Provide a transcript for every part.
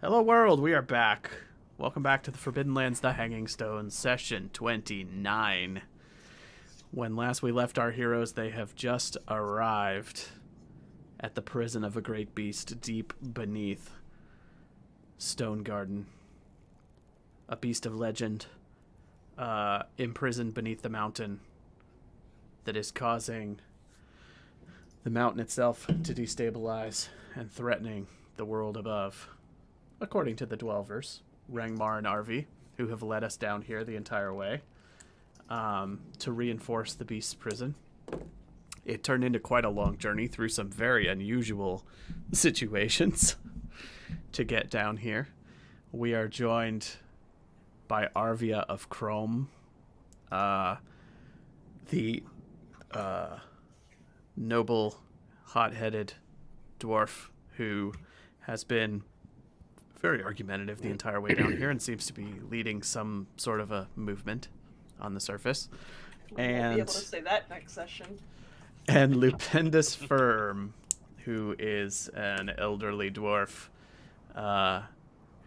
Hello world, we are back. Welcome back to the Forbidden Lands, The Hanging Stone, session 29. When last we left our heroes, they have just arrived at the prison of a great beast deep beneath Stone Garden. A beast of legend, imprisoned beneath the mountain that is causing the mountain itself to destabilize and threatening the world above. According to the Dwellers, Rangmar and Arvi, who have led us down here the entire way to reinforce the beast's prison. It turned into quite a long journey through some very unusual situations to get down here. We are joined by Arvia of Chrome, the noble, hot-headed dwarf who has been very argumentative the entire way down here and seems to be leading some sort of a movement on the surface. We won't be able to say that next session. And Lupendus Firm, who is an elderly dwarf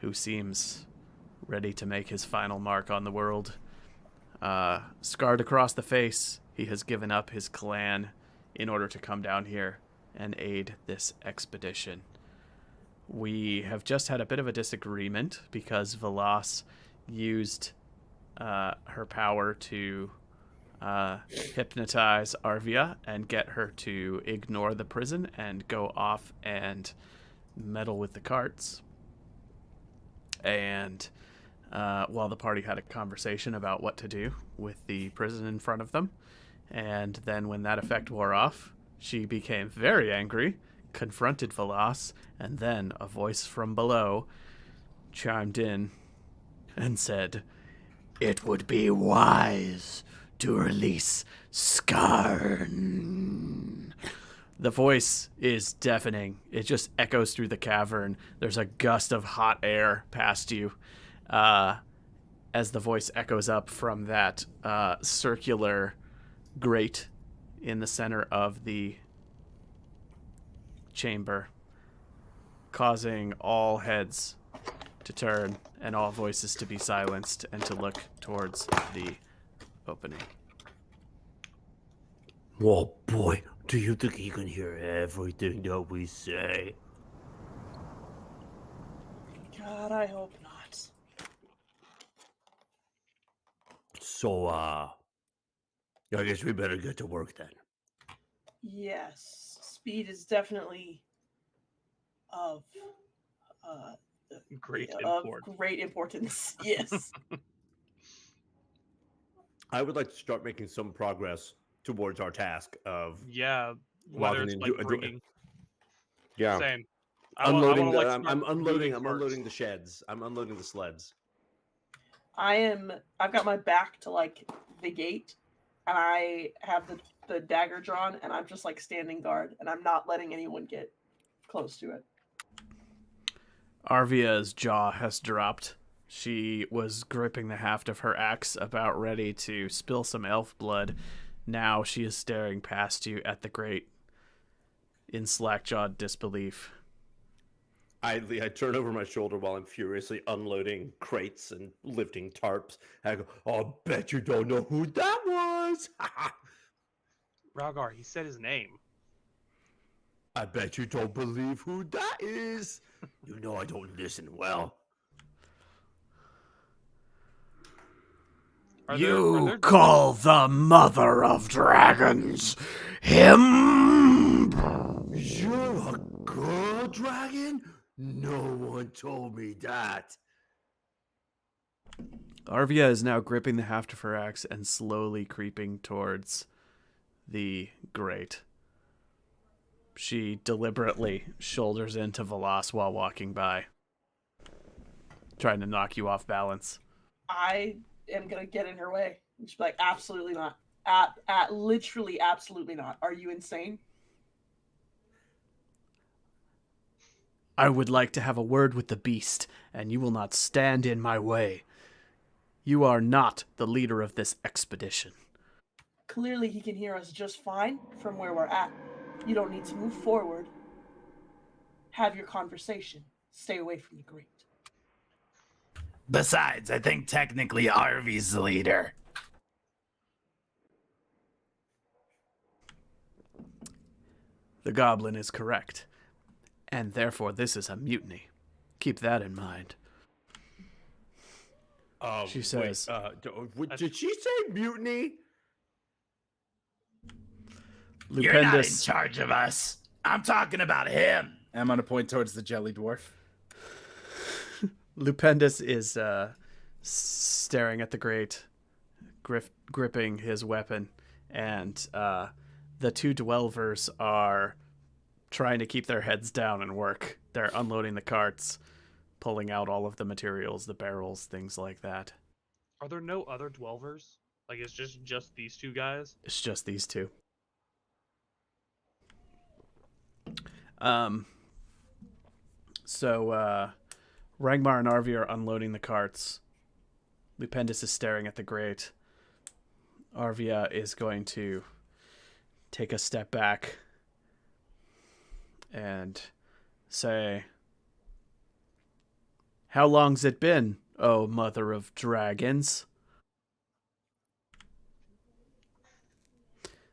who seems ready to make his final mark on the world. Scarred across the face, he has given up his clan in order to come down here and aid this expedition. We have just had a bit of a disagreement because Velas used her power to hypnotize Arvia and get her to ignore the prison and go off and meddle with the carts. And while the party had a conversation about what to do with the prison in front of them, and then when that effect wore off, she became very angry, confronted Velas, and then a voice from below chimed in and said, "It would be wise to release SCARNE." The voice is deafening. It just echoes through the cavern. There's a gust of hot air past you as the voice echoes up from that circular grate in the center of the chamber, causing all heads to turn and all voices to be silenced and to look towards the opening. Oh boy, do you think he can hear everything that we say? God, I hope not. So, I guess we better get to work then. Yes, speed is definitely of Great of import. great importance. Yes. I would like to start making some progress towards our task of Yeah, whether logging it's in. like bringing. Yeah, Same. unloading. Like, I'm start unloading. moving I'm first. unloading the sheds. I'm unloading the sleds. I've got my back to like the gate, and I have the dagger drawn, and I'm just like standing guard, and I'm not letting anyone get close to it. Arvia's jaw has dropped. She was gripping the haft of her axe, about ready to spill some elf blood. Now she is staring past you at the grate in slack-jawed disbelief. I turn over my shoulder while I'm furiously unloading crates and lifting tarps. I go, "I'll bet you don't know who that was." Ralgar, he said his name. I bet you don't believe who that is. You know I don't listen well. You call the mother of dragons him? You're a girl dragon? No one told me that. Arvia is now gripping the haft of her axe and slowly creeping towards the grate. She deliberately shoulders into Velas while walking by, trying to knock you off balance. I am gonna get in her way. And she's like, absolutely not. At literally absolutely not. Are you insane? I would like to have a word with the beast, and you will not stand in my way. You are not the leader of this expedition. Clearly he can hear us just fine from where we're at. You don't need to move forward. Have your conversation. Stay away from the grate. Besides, I think technically Arvy's the leader. The goblin is correct, and therefore this is a mutiny. Keep that in mind. She says, did she say mutiny? You're not in Lupendus, charge of us. I'm talking about him. I'm gonna point towards the jelly dwarf. Lupendus is staring at the grate, gripping his weapon, and the two dwellers are trying to keep their heads down and work. They're unloading the carts, pulling out all of the materials, the barrels, things like that. Are there no other dwellers? Like, it's just these two guys? It's just these two. So Rangmar and Arvi are unloading the carts. Lupendus is staring at the grate. Arvia is going to take a step back and say, "How long's it been, oh mother of dragons?"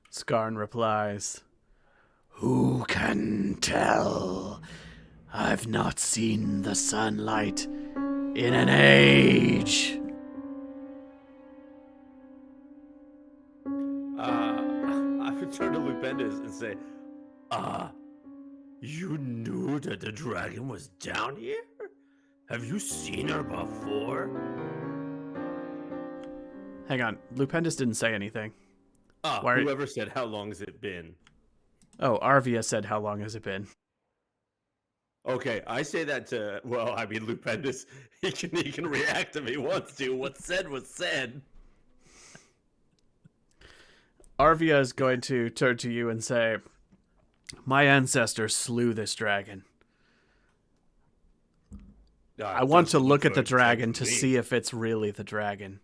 Scarn replies, "Who can tell? I've not seen the sunlight in an age." I would turn to Lupendus and say, you knew that the dragon was down here? Have you seen her before? Hang on, Lupendus didn't say anything. Why are- Whoever said, how long has it been? Oh, Arvia said, "How long has it been?" Okay, I say that to, well, I mean, Lupendus, he can react if he wants to. What's said was said. Arvia is going to turn to you and say, "My ancestors slew this dragon. I want to look at the dragon to see if it's really the dragon."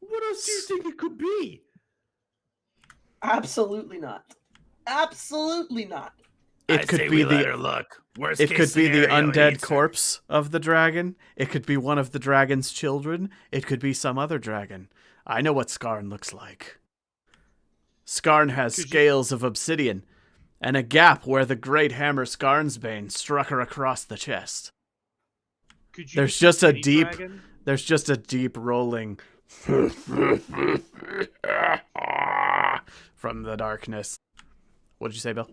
What else do you think it could be? Absolutely not. Absolutely not. It I could say be we let the her look. Worst it case could be the scenario, undead eats her. corpse of the dragon. It could be one of the dragon's children. It could be some other dragon. I know what Scarn looks like. Scarn has Could you- scales of obsidian and a gap where the great hammer Scarnsbane struck her across the chest. Could you There's defeat just a any deep- dragon? There's just a deep rolling from the darkness. What did you say, Bill?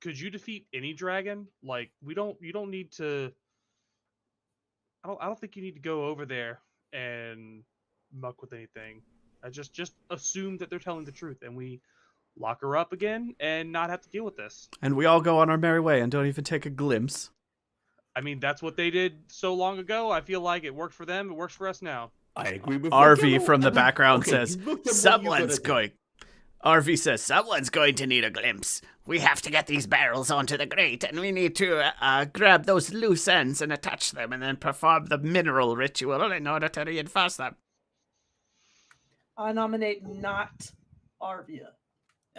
Could you defeat any dragon? Like, you don't need to. I don't think you need to go over there and muck with anything. I just assume that they're telling the truth, and we lock her up again and not have to deal with this. And we all go on our merry way and don't even take a glimpse. I mean, that's what they did so long ago. I feel like it worked for them. It works for us now. I agree with RV from the background Okay, says, you looked at what you "Someone's gotta do." going." RV says, "Someone's going to need a glimpse. We have to get these barrels onto the grate, and we need to grab those loose ends and attach them, and then perform the mineral ritual in order to reinforce them." I nominate not Arvia.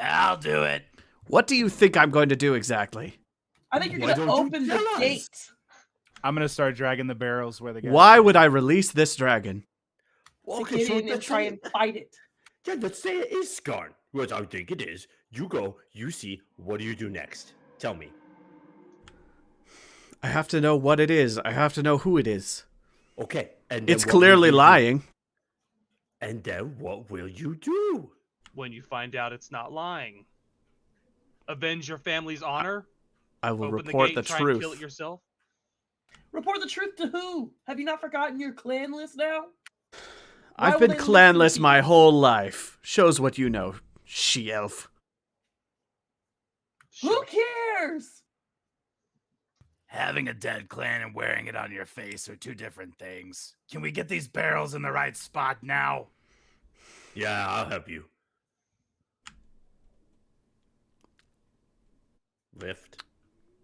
I'll do it. What do you think I'm going to do exactly? I think you're Why going to don't you open the tell us? gate. I'm gonna start dragging the barrels where they go. Why would I release this dragon? To get in and let's try say- and fight it. Yeah, let's say it is Scarn, which I think it is. You go, you see, what do you do next? Tell me. I have to know what it is. I have to know who it is. Okay, and then It's what will clearly you do? lying. And then what will you do? When you find out it's not lying, avenge your family's honor. I will Open report the gate the and try and kill it truth. yourself. Report the truth to who? Have you not forgotten your clan list now? Why I've will been they listen to clanless you? my whole life. Shows what you know, she-elf. Who Sure. cares? Having a dead clan and wearing it on your face are two different things. Can we get these barrels in the right spot now? Yeah, I'll help you. Lift.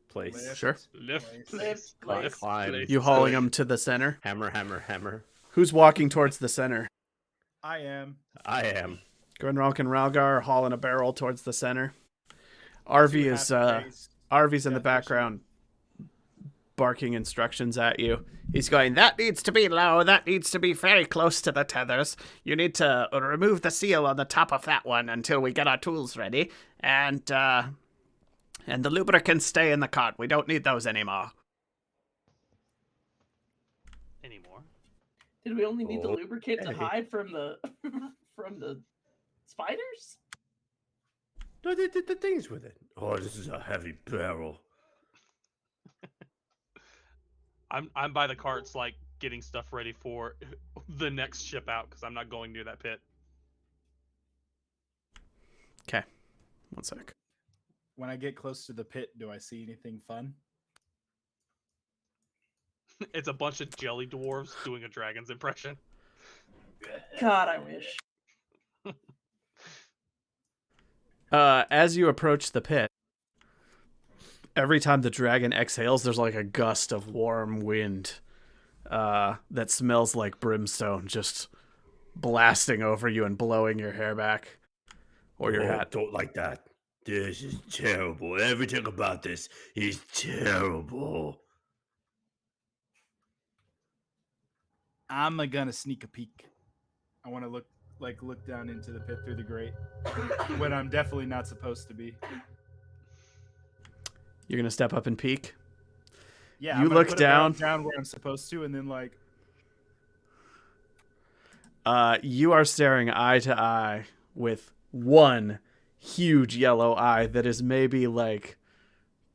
Place. Lift. Sure. Lift, Place. place, Place. lift, Climb. place. You hauling them to the center? Hammer, hammer, hammer. Who's walking towards the center? I am. I am. Gwenralk and Ralgar are hauling a barrel towards the center. Arvi is Half face. Arvi's in the Definition. background, barking instructions at you. He's going, that needs to be low. That needs to be very close to the tethers. You need to remove the seal on the top of that one until we get our tools ready. And the lubricants stay in the cart. We don't need those anymore. Anymore. Did we only need the Oh, lubricant to hey. hide from the from the spiders? No, they did the things with it. Oh, this is a heavy barrel. I'm by the carts, like getting stuff ready for the next ship out because I'm not going near that pit. Okay. One sec. When I get close to the pit, do I see anything fun? It's a bunch of jelly dwarves doing a dragon's impression. God, I wish. As you approach the pit, every time the dragon exhales, there's like a gust of warm wind that smells like brimstone just blasting over you and blowing your hair back or your hat. Don't like that. This is terrible. Everything about this is terrible. I'm gonna sneak a peek. I want to look down into the pit through the grate when I'm definitely not supposed to be. You're going to step up and peek? Yeah, You I'm gonna look put it down down where I'm supposed to, and then like you are staring eye to eye with one huge yellow eye that is maybe like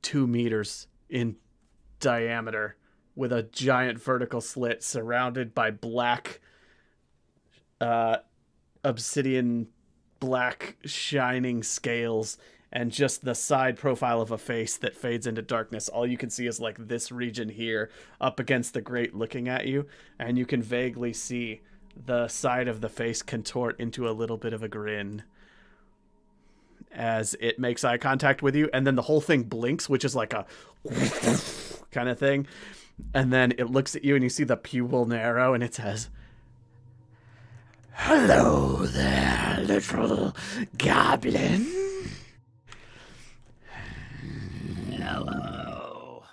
2 meters in diameter with a giant vertical slit surrounded by black obsidian black shining scales and just the side profile of a face that fades into darkness. All you can see is like this region here up against the grate looking at you, and you can vaguely see the side of the face contort into a little bit of a grin as it makes eye contact with you, and then the whole thing blinks, which is like a kind of thing, and then it looks at you and you see the pupil narrow and it says, "Hello there, little goblin." Hello.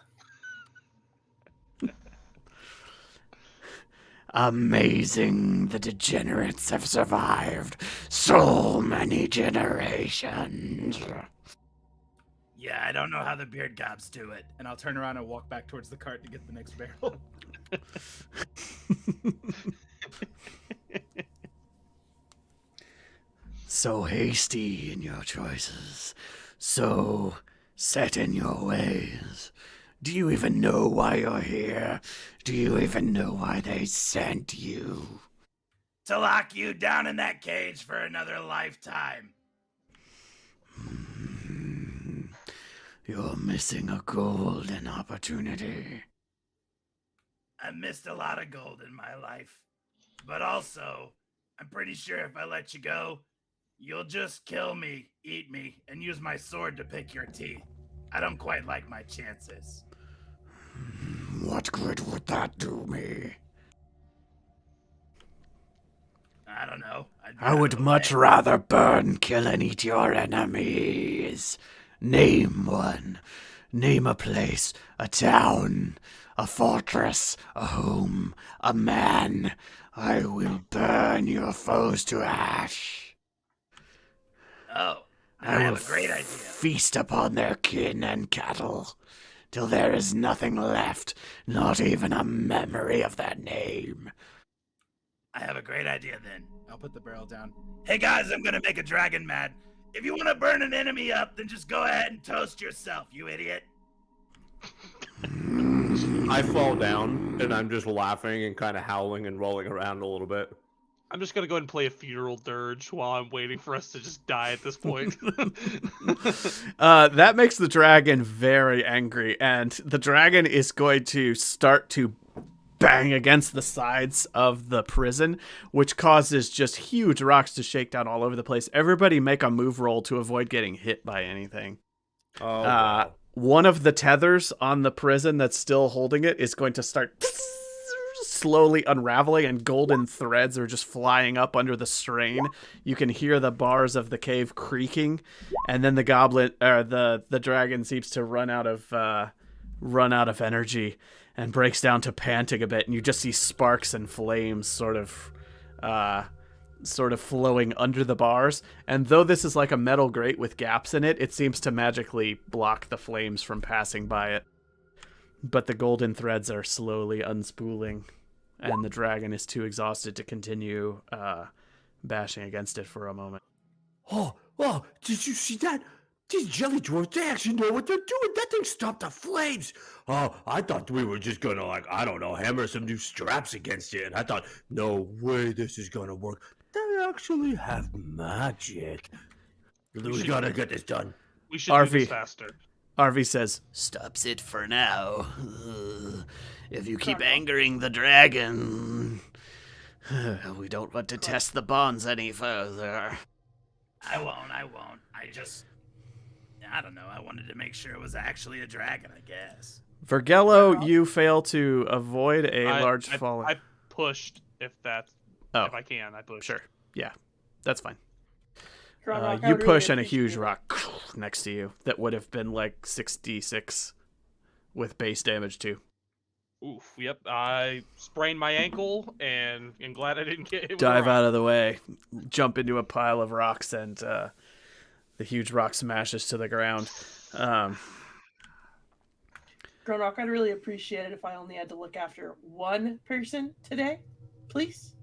Amazing the degenerates have survived so many generations. Yeah, I don't know how the beard gobs do it. and I'll turn around and walk back towards the cart to get the next barrel. So hasty in your choices, so set in your ways. Do you even know why you're here? Do you even know why they sent you? To lock you down in that cage for another lifetime. You're missing a golden opportunity. I missed a lot of gold in my life. But also, I'm pretty sure if I let you go, you'll just kill me, eat me, and use my sword to pick your teeth. I don't quite like my chances. What good would that do me? I don't know. I would much rather burn, kill, and eat your enemies. Name one. Name a place, a town, a fortress, a home, a man. I will burn your foes to ash. Oh, I I have will a great idea. feast upon their kin and cattle, till there is nothing left, not even a memory of their name. I have a great idea then. I'll put the barrel down. Hey guys, I'm gonna make a dragon mad. If you want to burn an enemy up, then just go ahead and toast yourself, you idiot. I fall down and I'm just laughing and kind of howling and rolling around a little bit. I'm just gonna go ahead and play a funeral dirge while I'm waiting for us to just die at this point. That makes the dragon very angry, and the dragon is going to start to bang against the sides of the prison, which causes just huge rocks to shake down all over the place. Everybody make a move roll to avoid getting hit by anything. Oh, wow. One of the tethers on the prison that's still holding it is going to start slowly unraveling, and golden threads are just flying up under the strain. You can hear the bars of the cave creaking, and then the goblin, or the dragon, seems to run out of run out of energy and breaks down to panting a bit, and you just see sparks and flames sort of flowing under the bars. And though this is like a metal grate with gaps in it, it seems to magically block the flames from passing by it. But the golden threads are slowly unspooling, and the dragon is too exhausted to continue bashing against it for a moment. Oh, did you see that? These jelly dwarfs, they actually know what they're doing. That thing stopped the flames. Oh, I thought we were just gonna, like, I don't know, hammer some new straps against it. And I thought, no way this is gonna work. They actually have magic. We gotta get this done. We should do RV. this faster. Arvi says, "Stops it for now. If you keep angering the dragon, we don't want to test the bonds any further." I won't. I don't know. I wanted to make sure it was actually a dragon, I guess. Vergello, you fail to avoid a large falling. I pushed if I can. I push. Sure. Yeah, that's fine. Gronrock, I You would push really and a huge appreciate rock next to you that would have been like 66 with base damage too. Oof. Yep. I sprained my ankle and am glad I didn't get hit with a Dive rock. out of the way, jump into a pile of rocks, and the huge rock smashes to the ground. Gronrock, I'd really appreciate it if I only had to look after one person today, please.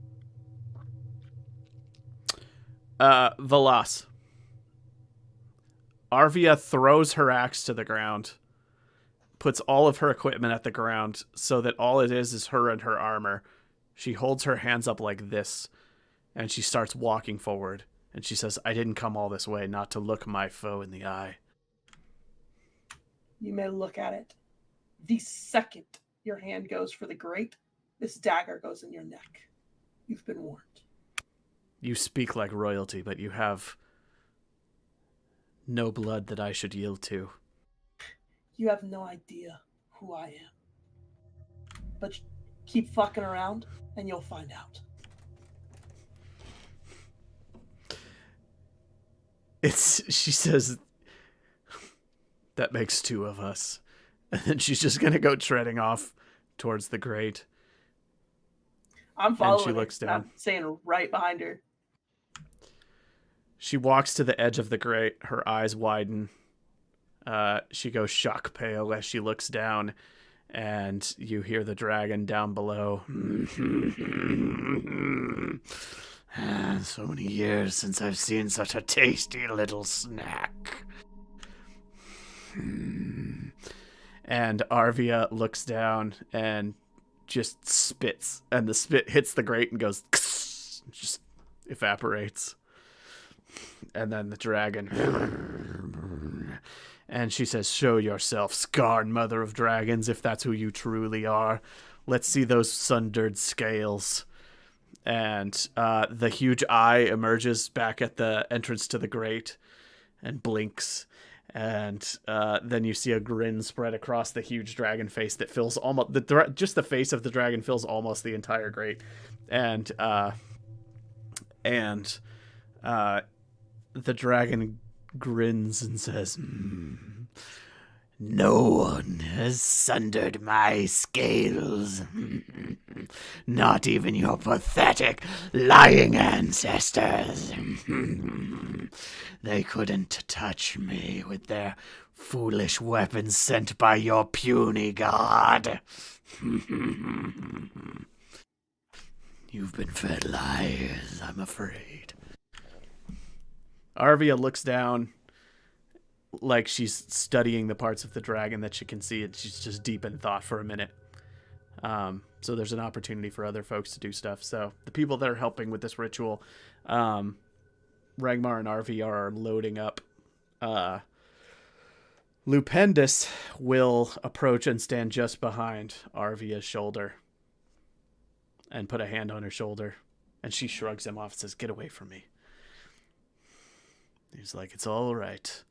Velas. Arvia throws her axe to the ground, puts all of her equipment at the ground so that all it is her and her armor. She holds her hands up like this, and she starts walking forward. And she says, "I didn't come all this way not to look my foe in the eye." You may look at it. The second your hand goes for the grate, this dagger goes in your neck. You've been warned. You speak like royalty, but you have no blood that I should yield to. You have no idea who I am. But keep fucking around, and you'll find out. She says, "That makes two of us." And then she's just going to go treading off towards the grate. I'm following she looks her, down. and I'm staying right behind her. She walks to the edge of the grate. Her eyes widen. She goes shock pale as she looks down, and you hear the dragon down below. So many years since I've seen such a tasty little snack. And Arvia looks down and just spits, and the spit hits the grate and goes, just evaporates. And then the dragon, and she says, "Show yourself, Scarn, mother of dragons, if that's who you truly are. Let's see those sundered scales." And the huge eye emerges back at the entrance to the grate and blinks. And then you see a grin spread across the huge dragon face that fills almost just the face of the dragon fills almost the entire grate. And the dragon grins and says, "No one has sundered my scales. Not even your pathetic, lying ancestors. They couldn't touch me with their foolish weapons sent by your puny god. You've been fed lies, I'm afraid." Arvia looks down like she's studying the parts of the dragon that she can see, and she's just deep in thought for a minute. So there's an opportunity for other folks to do stuff. So the people that are helping with this ritual, Ragmar and Arvia are loading up. Lupendus will approach and stand just behind Arvia's shoulder and put a hand on her shoulder, and she shrugs him off and says, "Get away from me." He's like, "It's all right.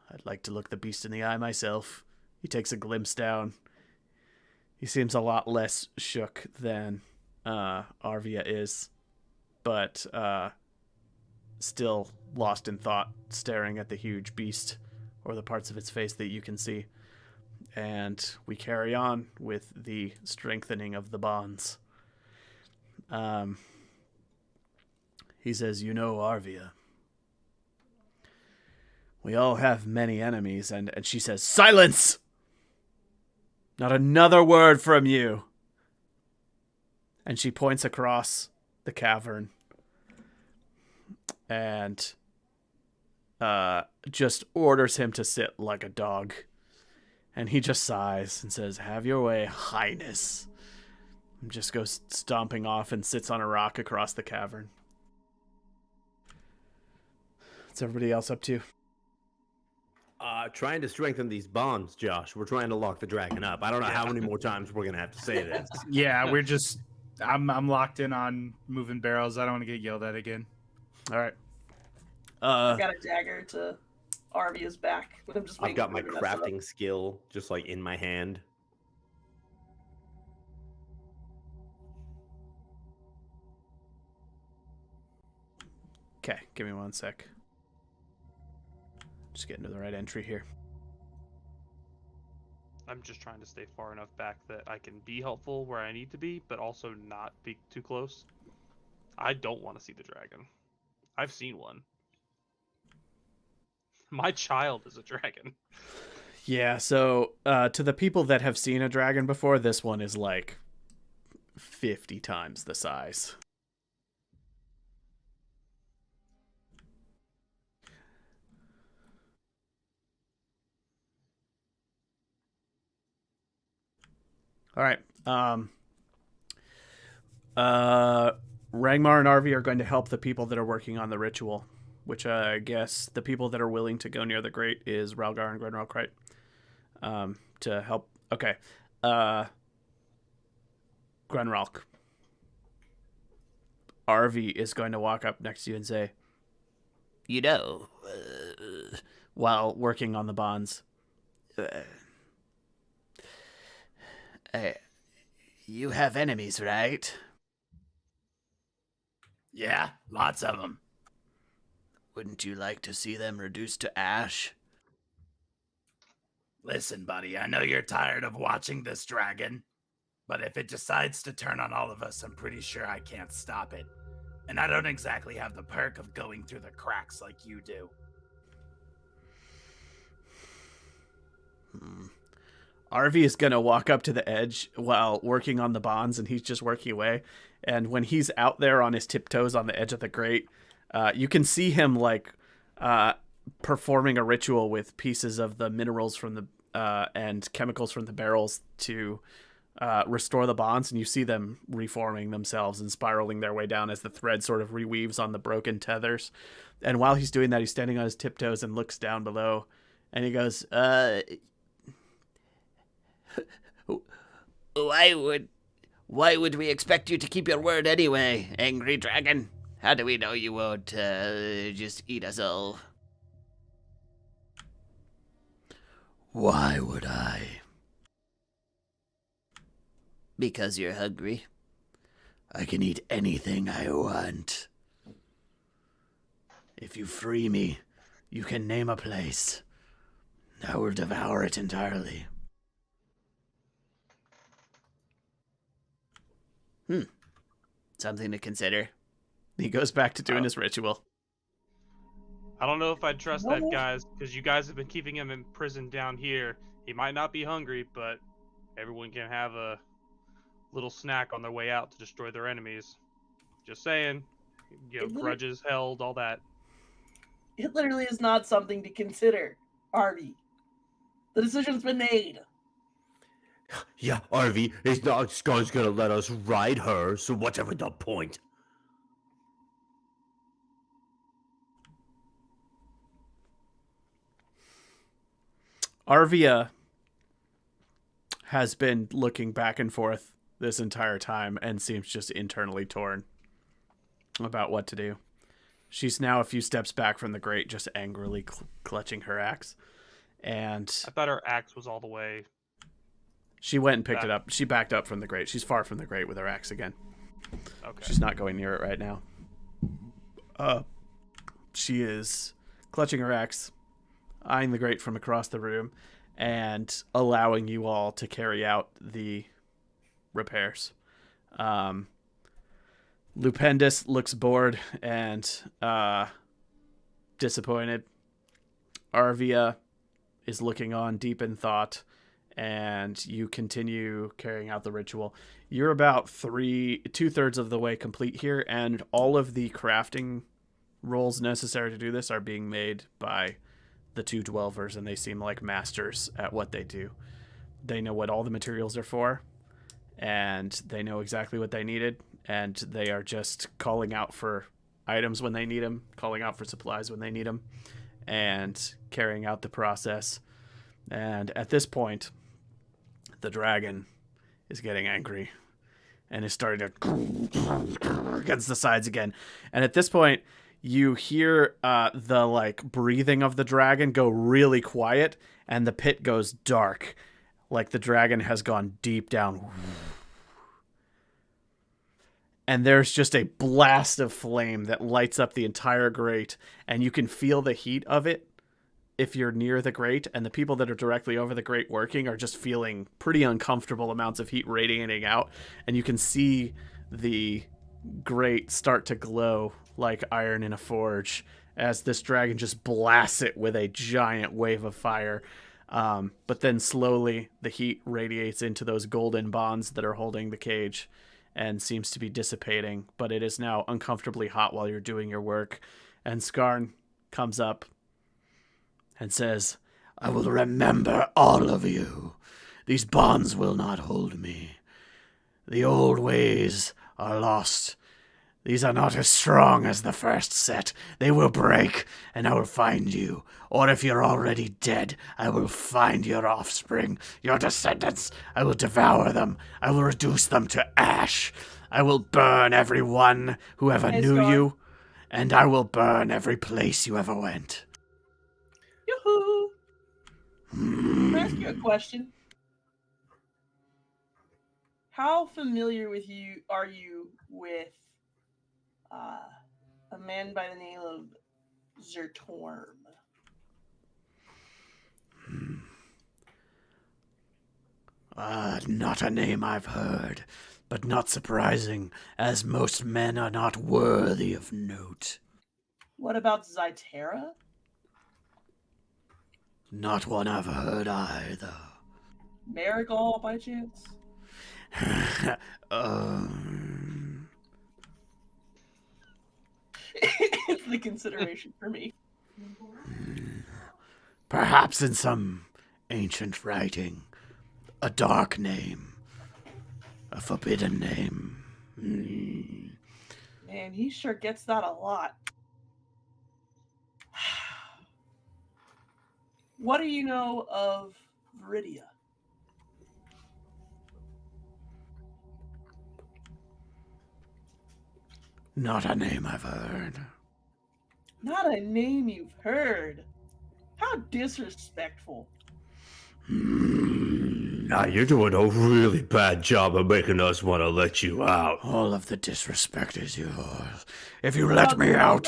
I'd like to look the beast in the eye myself." He takes a glimpse down. He seems a lot less shook than Arvia is, but still lost in thought, staring at the huge beast or the parts of its face that you can see. And we carry on with the strengthening of the bonds. He says, "You know, Arvia, we all have many enemies." And she says, "Silence! Not another word from you." And she points across the cavern and just orders him to sit like a dog. And he just sighs and says, "Have your way, Highness." And just goes stomping off and sits on a rock across the cavern. What's everybody else up to? Trying to strengthen these bonds, Josh. We're trying to lock the dragon up. I don't know how many more times we're gonna have to say this. Yeah, we're just. I'm locked in on moving barrels. I don't want to get yelled at again. All right. I got a dagger to Arvia's back, but I'm just I've waiting got for my her to mess it up. crafting skill just like in my hand. Okay, give me 1 sec. Just getting to the right entry here. I'm just trying to stay far enough back that I can be helpful where I need to be, but also not be too close. I don't want to see the dragon. I've seen one. My child is a dragon. Yeah, so to the people that have seen a dragon before, this one is like 50 times the size. All right. Rangmar and Arvi are going to help the people that are working on the ritual, which I guess the people that are willing to go near the grate is Ralgar and Grenralk, right? To help. Okay. Grenralk. Arvi is going to walk up next to you and say, "You know, while working on the bonds, you have enemies, right? Yeah, lots of them. Wouldn't you like to see them reduced to ash?" Listen, buddy, I know you're tired of watching this dragon, but if it decides to turn on all of us, I'm pretty sure I can't stop it. And I don't exactly have the perk of going through the cracks like you do. Arvi is going to walk up to the edge while working on the bonds, and he's just working away. And when he's out there on his tiptoes on the edge of the grate, you can see him like performing a ritual with pieces of the minerals from the and chemicals from the barrels to restore the bonds, and you see them reforming themselves and spiraling their way down as the thread sort of reweaves on the broken tethers. And while he's doing that, he's standing on his tiptoes and looks down below, and he goes, Why would we expect you to keep your word anyway, angry dragon? How do we know you won't just eat us all?" "Why would I?" "Because you're hungry. I can eat anything I want. If you free me, you can name a place. I will devour it entirely." Something to consider. He goes back to doing his ritual. I don't know if I'd trust No. that, guys, because you guys have been keeping him in prison down here. He might not be hungry, but everyone can have a little snack on their way out to destroy their enemies. Just saying. You know, grudges held, all that. It literally is not something to consider, Arvi. The decision's been made. Yeah, Arvi, it's not Scarne's gonna let us ride her, so whatever the point. Arvia has been looking back and forth this entire time and seems just internally torn about what to do. She's now a few steps back from the grate, just angrily clutching her axe. And I thought her axe was all the way. she went and picked it up. She backed up from the grate. She's far from the grate with her axe again. Okay. She's not going near it right now. She is clutching her axe, eyeing the grate from across the room and allowing you all to carry out the repairs. Lupendus looks bored and disappointed. Arvia is looking on deep in thought, and you continue carrying out the ritual. You're about 2/3 of the way complete here, and all of the crafting rolls necessary to do this are being made by the two Dwelvers, and they seem like masters at what they do. They know what all the materials are for, and they know exactly what they needed, and they are just calling out for items when they need them, calling out for supplies when they need them, and carrying out the process. And at this point, the dragon is getting angry and is starting to against the sides again. And at this point, you hear the like breathing of the dragon go really quiet, and the pit goes dark, like the dragon has gone deep down. And there's just a blast of flame that lights up the entire grate, and you can feel the heat of it if you're near the grate, and the people that are directly over the grate working are just feeling pretty uncomfortable amounts of heat radiating out, and you can see the grate start to glow like iron in a forge as this dragon just blasts it with a giant wave of fire. But then slowly the heat radiates into those golden bonds that are holding the cage and seems to be dissipating, but it is now uncomfortably hot while you're doing your work. And SCARNE comes up and says, "I will remember all of you. These bonds will not hold me. The old ways are lost. These are not as strong as the first set. They will break, and I will find you. Or if you're already dead, I will find your offspring, your descendants. I will devour them. I will reduce them to ash. I will burn everyone who ever knew you, and I will burn every place you ever went." Yoo-hoo! Can I ask you a question? How familiar are you with a man by the name of Zertorm? Not a name I've heard, but not surprising, as most men are not worthy of note. What about Zytera? Not one I've heard either. Marigal, by chance? It's the consideration for me. Perhaps in some ancient writing, a dark name, a forbidden name. Man, he sure gets that a lot. What do you know of Viridia? Not a name I've heard. Not a name you've heard. How disrespectful. Now you're doing a really bad job of making us want to let you out. All of the disrespect is yours. If you let me out,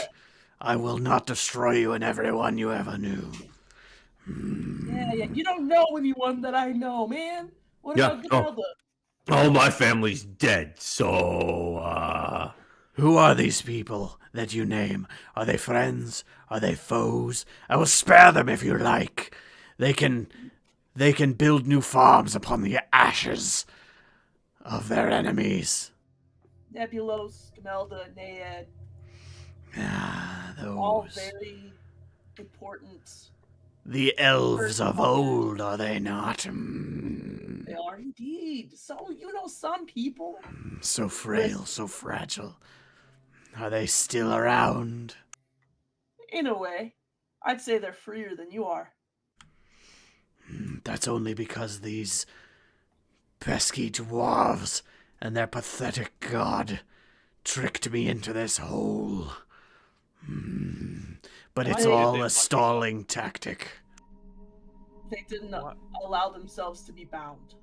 I will not destroy you and everyone you ever knew. Yeah, you don't know anyone that I know, man. What about Griselda? All my family's dead, so, Who are these people that you name? Are they friends? Are they foes? I will spare them if you like. They can build new farms upon the ashes of their enemies. Nebulos, Camelda, Nayed. Those. All very important. The elves of old, are they not? They are indeed. So, some people. So frail, so fragile. Are they still around? In a way. I'd say they're freer than you are. That's only because these pesky dwarves and their pathetic god tricked me into this hole. But it's all a stalling tactic. They didn't allow themselves to be bound.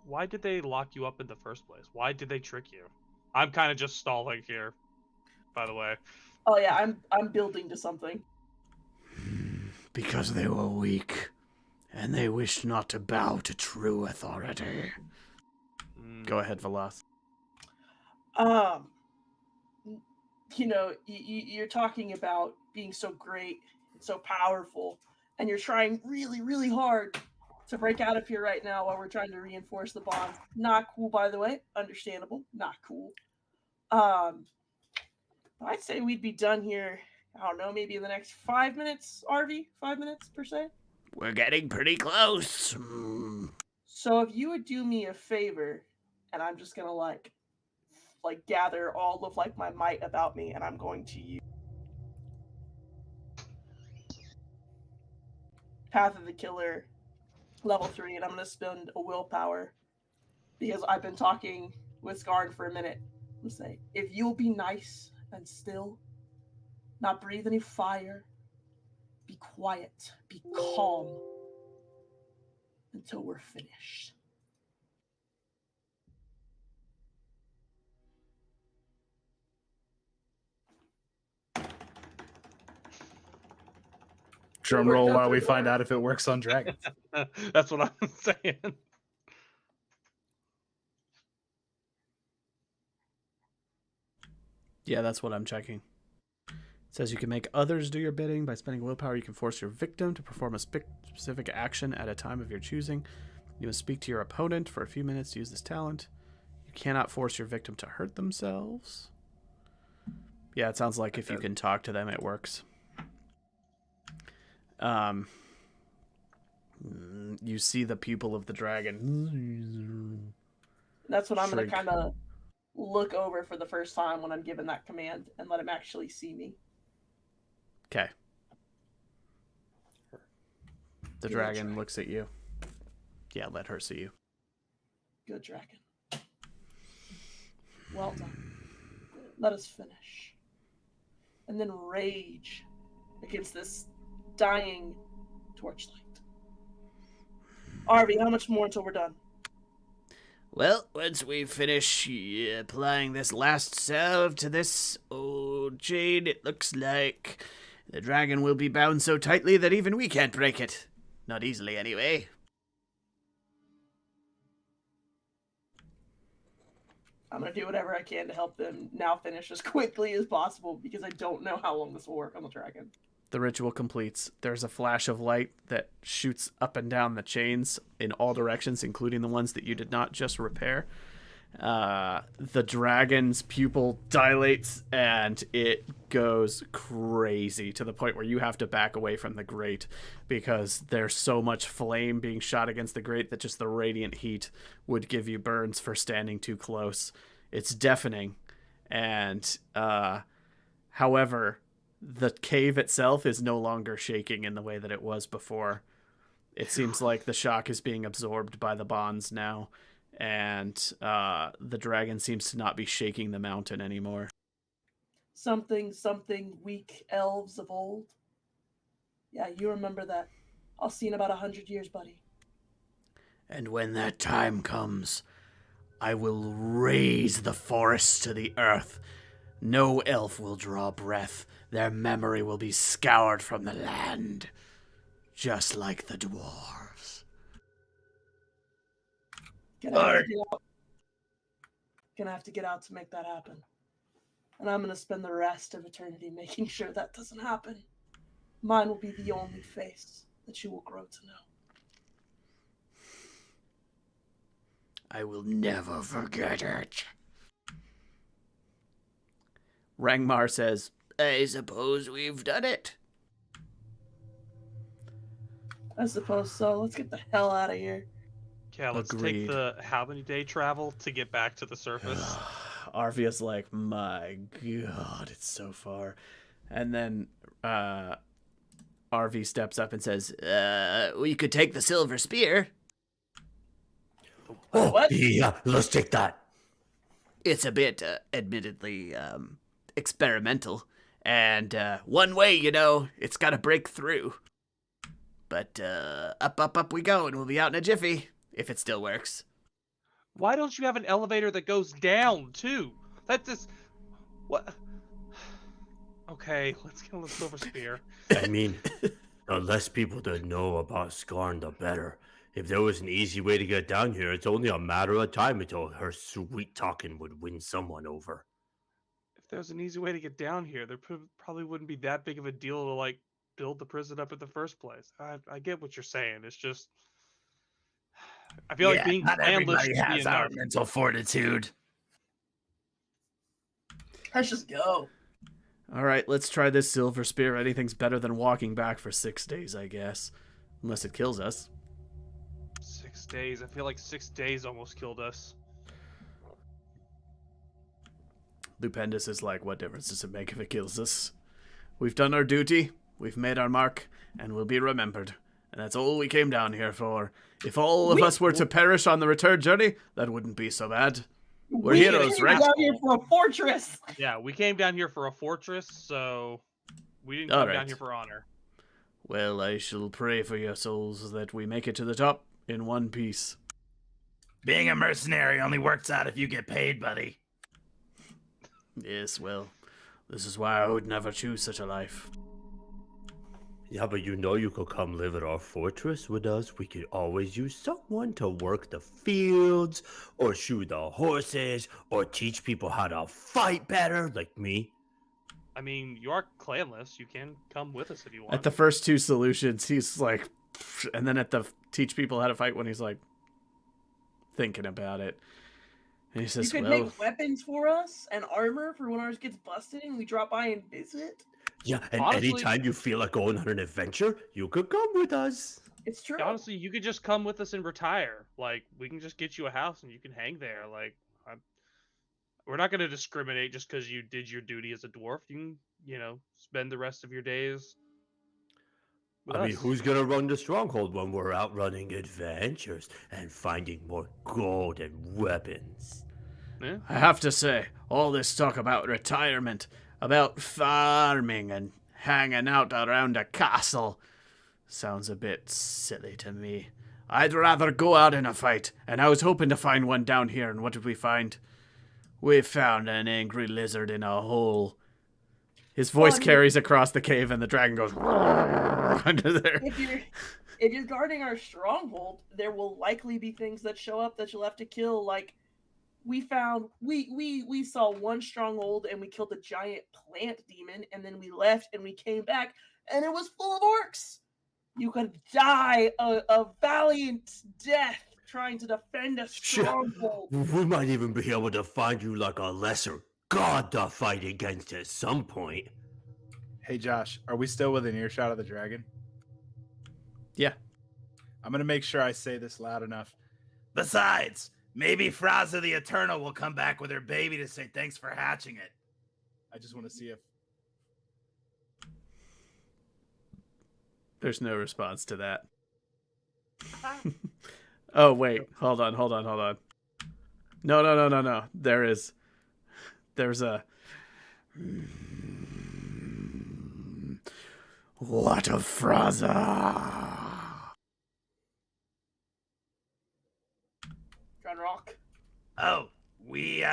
Why did they lock you up in the first place? Why did they trick you? I'm kind of just stalling here, by the way. Oh yeah, I'm building to something. Because they were weak, and they wished not to bow to true authority. Go ahead, Veloth. You know, you're talking about being so great, so powerful, and you're trying really, really hard to break out of here right now while we're trying to reinforce the bond. Not cool, by the way. Understandable. Not cool. I'd say we'd be done here. I don't know, maybe in the next 5 minutes, RV? 5 minutes per se? We're getting pretty close. So if you would do me a favor, and I'm just gonna like gather all of like my might about me, and I'm going to use Path of the Killer level 3, and I'm gonna spend a willpower because I've been talking with SCARNE for a minute. I'm say, if you'll be nice and still, not breathe any fire, be quiet, be calm until we're finished. Drum roll while we find out if it works on dragons. That's what I'm saying. Yeah, that's what I'm checking. It says you can make others do your bidding. By spending willpower, you can force your victim to perform a specific action at a time of your choosing. You must speak to your opponent for a few minutes to use this talent. You cannot force your victim to hurt themselves. Yeah, it sounds like if you can talk to them, it works. You see the pupil of the dragon. That's what I'm going Shrink. to kind of look over for the first time when I'm given that command and let him actually see me. Okay. The dragon looks at you. Yeah, let her see you. Good dragon. Well done. Let us finish. And then rage against this dying torchlight. Arby, how much more until we're done? Well, once we finish applying this last salve to this old chain, it looks like the dragon will be bound so tightly that even we can't break it. Not easily, anyway. I'm going to do whatever I can to help them now finish as quickly as possible because I don't know how long this will work on the dragon. The ritual completes. There's a flash of light that shoots up and down the chains in all directions, including the ones that you did not just repair. The dragon's pupil dilates and it goes crazy to the point where you have to back away from the grate because there's so much flame being shot against the grate that just the radiant heat would give you burns for standing too close. It's deafening. And, however, the cave itself is no longer shaking in the way that it was before. It seems like the shock is being absorbed by the bonds now, and the dragon seems to not be shaking the mountain anymore. Something, weak elves of old. Yeah, you remember that. I'll see in about 100 years, buddy. And when that time comes, I will raise the forests to the earth. No elf will draw breath. Their memory will be scoured from the land, just like the dwarves. Gonna have to get out to make that happen. And I'm gonna spend the rest of eternity making sure that doesn't happen. Mine will be the only face that you will grow to know. I will never forget it. Rangmar says, I suppose we've done it. I suppose so. Let's get the hell out of here. Yeah, let's Agreed. take the how many day travel to get back to the surface. Arvia's like, my god, it's so far. And then Arvi steps up and says, We could take the silver spear. Oh, what? Yeah, let's take that. It's a bit, admittedly, experimental. And one way, you know, it's got to break through. But up we go, and we'll be out in a jiffy, if it still works. Why don't you have an elevator that goes down, too? That's just... What? Okay, let's get on the silver spear. I mean, The less people that know about SCARNE, the better. If there was an easy way to get down here, it's only a matter of time until her sweet talking would win someone over. If there was an easy way to get down here, there probably wouldn't be that big of a deal to like build the prison up in the first place. I get what you're saying. It's just I feel like being not landless everybody should be has our enough. mental fortitude. Let's just go. All right, let's try this silver spear. Anything's better than walking back for 6 days, I guess. Unless it kills us. 6 days. I feel like 6 days almost killed us. Lupendus is like, what difference does it make if it kills us? We've done our duty, we've made our mark, and we'll be remembered. And that's all we came down here for. If all of us were to perish on the return journey, that wouldn't be so bad. We're heroes, right? We're down here for a fortress. Yeah, we came down here for a fortress, so we didn't come All down right. here for honor. Well, I shall pray for your souls that we make it to the top in one piece. Being a mercenary only works out if you get paid, buddy. Yes, well, this is why I would never choose such a life. Yeah, but you could come live at our fortress with us. We could always use someone to work the fields, or shoot the horses, or teach people how to fight better, like me. I mean, you are clanless. You can come with us if you want. At the first two solutions, he's like, and then at the teach people how to fight one, he's like, thinking about it. And he You says, could well, make weapons for us and armor for when ours gets busted and we drop by and visit. Yeah, and Honestly- anytime you feel like going on an adventure, you could come with us. It's true. Honestly, you could just come with us and retire. Like, we can just get you a house and you can hang there. Like, we're not going to discriminate just because you did your duty as a dwarf. You can, spend the rest of your days with I mean, us. who's gonna run the stronghold when we're out running adventures and finding more gold and weapons? Yeah. I have to say, all this talk about retirement, about farming and hanging out around a castle, sounds a bit silly to me. I'd rather go out in a fight, and I was hoping to find one down here, and what did we find? We found an angry lizard in a hole. His voice Well, I mean- carries across the cave, and the dragon goes under there. If you're guarding our stronghold, there will likely be things that show up that you'll have to kill. Like we saw one stronghold and we killed a giant plant demon, and then we left and we came back and it was full of orcs. You could die a valiant death trying to defend a stronghold. We might even be able to find you like a lesser god to fight against at some point. Hey, Josh, are we still within earshot of the dragon? Yeah. I'm going to make sure I say this loud enough. Besides, maybe Fraza the Eternal will come back with her baby to say thanks for hatching it. I just want to see if... There's no response to that. Oh, wait. Hold on. No. There's a... What of Fraza? John Rock. Oh, we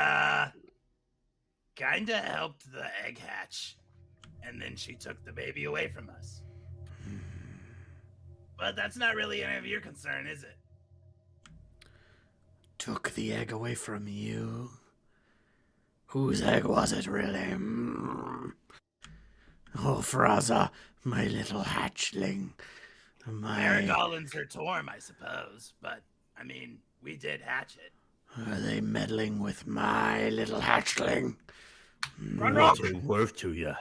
kinda helped the egg hatch, and then she took the baby away from us. But that's not really any of your concern, is it? Took the egg away from you? Whose egg was it, really? Oh, Fraza, my little hatchling. Marigoldens are torn, I suppose, but I mean, we did hatch it. Are they meddling with my little hatchling? What's it worth to you?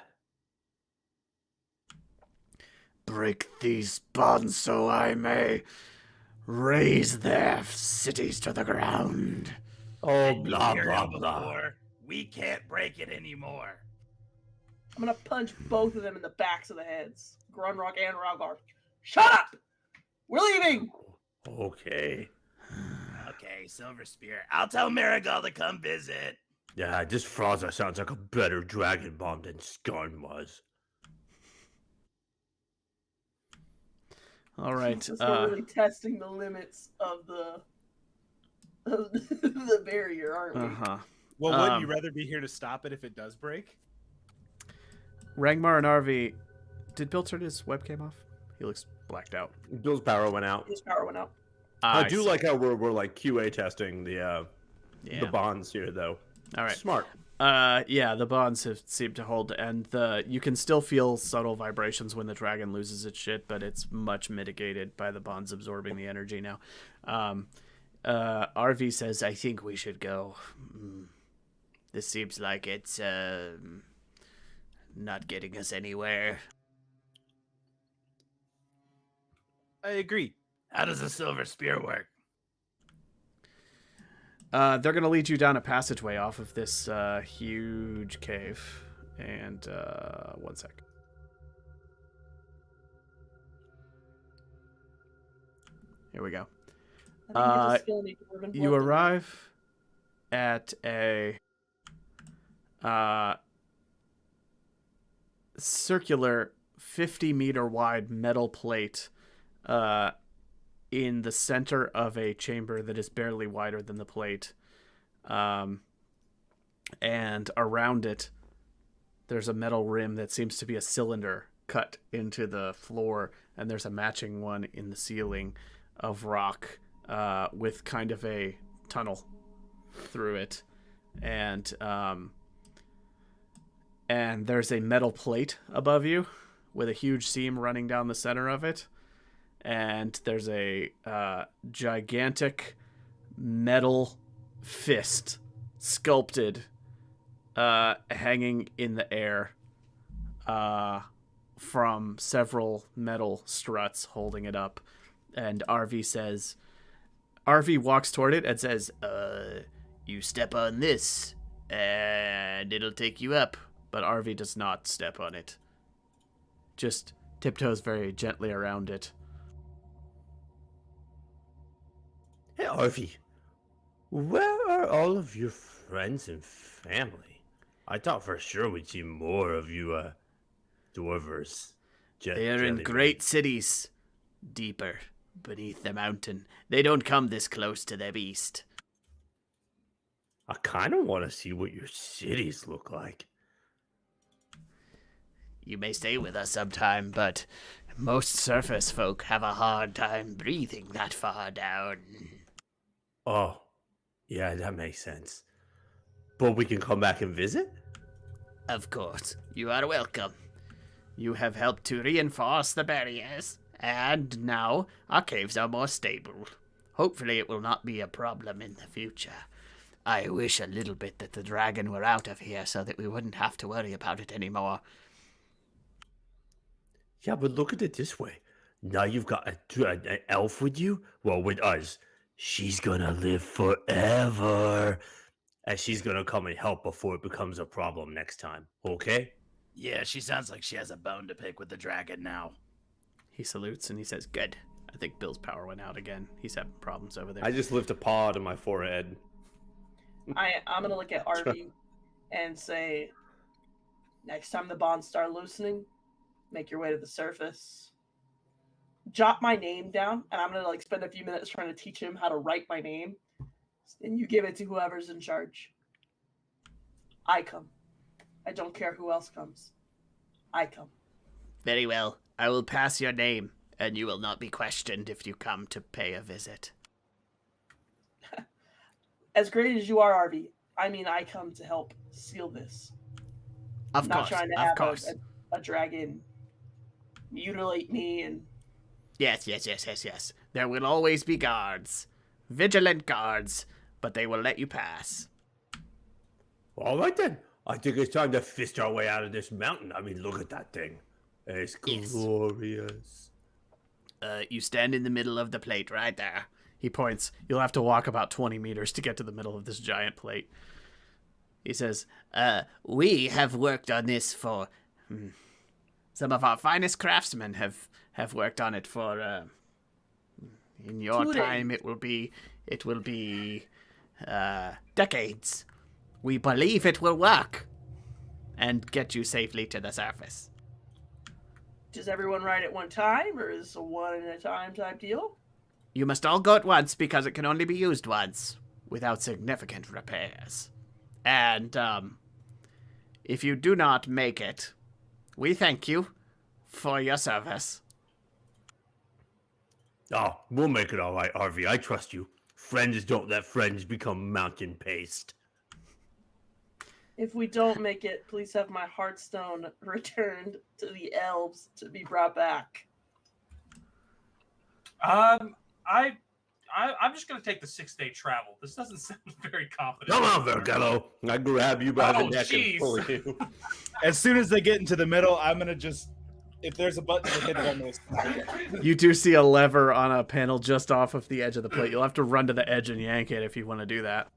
Break these bonds so I may raise their cities to the ground. Oh, You blah, heard blah, him blah. before. We can't break it anymore. I'm gonna punch both of them in the backs of the heads. Grunrock and Ralgar. Shut up! We're leaving! Okay. Okay, Silver Spear. I'll tell Marigold to come visit. Yeah, this Fraza sounds like a better dragon bomb than SCARNE was. All right. Jesus, we're really testing the limits of the barrier, aren't we? Uh-huh. Well, wouldn't Um, you rather be here to stop it if it does break? Rangmar and Arvi, did Bill turn his webcam off? He looks blacked out. Bill's power went out. His power went out. I do see. like how we're like QA testing the Yeah. bonds here, though. All right. Smart. Yeah, the bonds have seemed to hold, and you can still feel subtle vibrations when the dragon loses its shit, but it's much mitigated by the bonds absorbing the energy now. RV says, "I think we should go. This seems like it's not getting us anywhere." I agree. How does a silver spear work? They're gonna lead you down a passageway off of this huge cave, and 1 sec. Here we go. I think you just still need You arrive at a circular 50-meter wide metal plate in the center of a chamber that is barely wider than the plate. And around it, there's a metal rim that seems to be a cylinder cut into the floor, and there's a matching one in the ceiling of rock with kind of a tunnel through it. And there's a metal plate above you with a huge seam running down the center of it. And there's a gigantic metal fist sculpted hanging in the air from several metal struts holding it up. And RV walks toward it and says, "You step on this and it'll take you up." But RV does not step on it. Just tiptoes very gently around it. Hey, Arvy, where are all of your friends and family? I thought for sure we'd see more of you, dwarvers. They're in great cities, deeper beneath the mountain. They don't come this close to the beast. I kind of want to see what your cities look like. You may stay with us sometime, but most surface folk have a hard time breathing that far down. Oh, yeah, that makes sense. But we can come back and visit? Of course, you are welcome. You have helped to reinforce the barriers, and now our caves are more stable. Hopefully it will not be a problem in the future. I wish a little bit that the dragon were out of here so that we wouldn't have to worry about it anymore. Yeah, but look at it this way. Now you've got an elf with you. Well, with us. She's gonna live forever. And she's gonna come and help before it becomes a problem next time. Okay? Yeah, she sounds like she has a bone to pick with the dragon now. He salutes and he says, "Good." I think Bill's power went out again. He's having problems over there. I just lift a paw to my forehead. I'm gonna look at RV and say, next time the bonds start loosening, make your way to the surface. Jot my name down, and I'm gonna spend a few minutes trying to teach him how to write my name. And you give it to whoever's in charge. I come. I don't care who else comes. I come. Very well. I will pass your name, and you will not be questioned if you come to pay a visit. As great as you are, RV, I mean, I come to help seal this. Of Not course, trying to of have course. a dragon mutilate me and Yes. There will always be guards. Vigilant guards, but they will let you pass. All right then. I think it's time to fist our way out of this mountain. I mean, look at that thing. It's Yes. glorious. You stand in the middle of the plate right there. He points. You'll have to walk about 20 meters to get to the middle of this giant plate. He says, we have worked on this for... Some of our finest craftsmen have worked on it for... in your 2 time, days. it will be decades. We believe it will work and get you safely to the surface. does everyone ride at one time, or is it a one at a time type deal? You must all go at once because it can only be used once without significant repairs. And if you do not make it, we thank you for your service. Oh, we'll make it all right, Harvey. I trust you. Friends don't let friends become mountain paste. If we don't make it, please have my Heartstone returned to the elves to be brought back. I'm just gonna take the 6-day travel. This doesn't sound very confident. Come on, Vergello. I grab you by the neck jeez. and pull you. As soon as they get into the middle, I'm gonna just, if there's a button to hit it, I'm gonna smack it. You do see a lever on a panel just off of the edge of the plate. You'll have to run to the edge and yank it if you want to do that.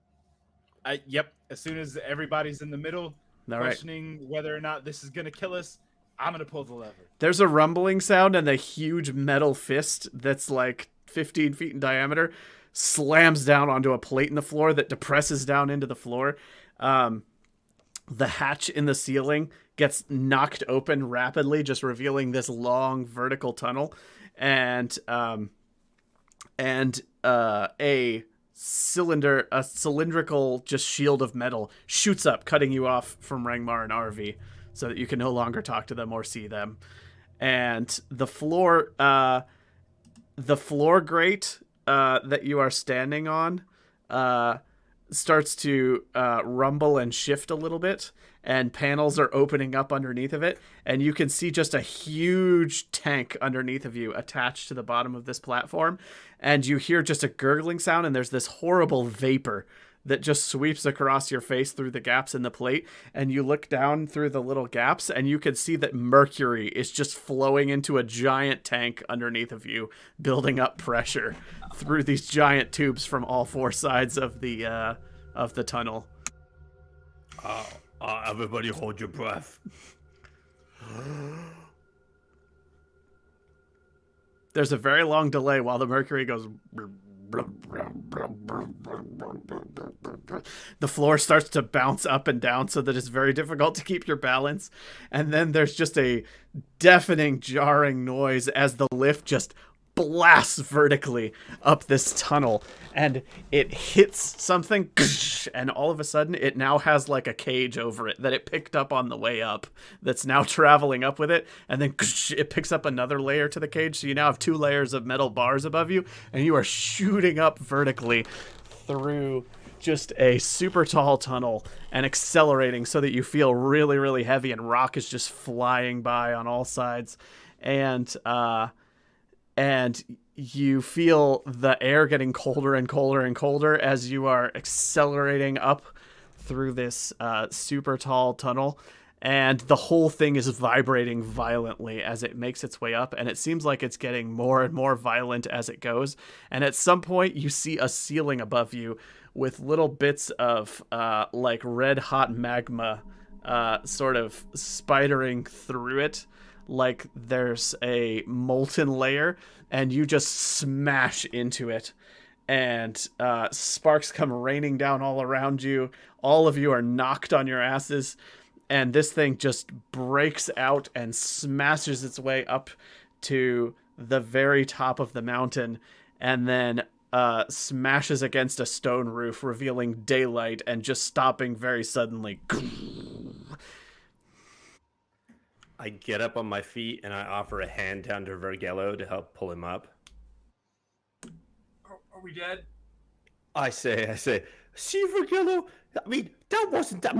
Yep. As soon as everybody's in the middle, All right. questioning whether or not this is gonna kill us, I'm gonna pull the lever. There's a rumbling sound, and the huge metal fist that's like 15 feet in diameter slams down onto a plate in the floor that depresses down into the floor. The hatch in the ceiling gets knocked open rapidly, just revealing this long vertical tunnel, and a cylindrical just shield of metal shoots up, cutting you off from Rangmar and Arvi, so that you can no longer talk to them or see them. And the floor grate that you are standing on starts to rumble and shift a little bit, and panels are opening up underneath of it, and you can see just a huge tank underneath of you attached to the bottom of this platform, and you hear just a gurgling sound, and there's this horrible vapor that just sweeps across your face through the gaps in the plate, and you look down through the little gaps, and you can see that mercury is just flowing into a giant tank underneath of you, building up pressure through these giant tubes from all four sides of the tunnel. Everybody hold your breath. There's a very long delay while the mercury goes. The floor starts to bounce up and down so that it's very difficult to keep your balance. And then there's just a deafening, jarring noise as the lift just blasts vertically up this tunnel, and it hits something, and all of a sudden it now has like a cage over it that it picked up on the way up that's now traveling up with it, and then it picks up another layer to the cage, so you now have 2 layers of metal bars above you, and you are shooting up vertically through just a super tall tunnel and accelerating so that you feel really, really heavy, and rock is just flying by on all sides, and you feel the air getting colder and colder and colder as you are accelerating up through this super tall tunnel. And the whole thing is vibrating violently as it makes its way up. And it seems like it's getting more and more violent as it goes. And at some point, you see a ceiling above you with little bits of like red hot magma sort of spidering through it, like there's a molten layer, and you just smash into it, and sparks come raining down all around you. All of you are knocked on your asses, and this thing just breaks out and smashes its way up to the very top of the mountain, and then smashes against a stone roof, revealing daylight and just stopping very suddenly. I get up on my feet and I offer a hand down to Vergello to help pull him up. Are we dead? I say, see, Vergello? I mean, that wasn't that.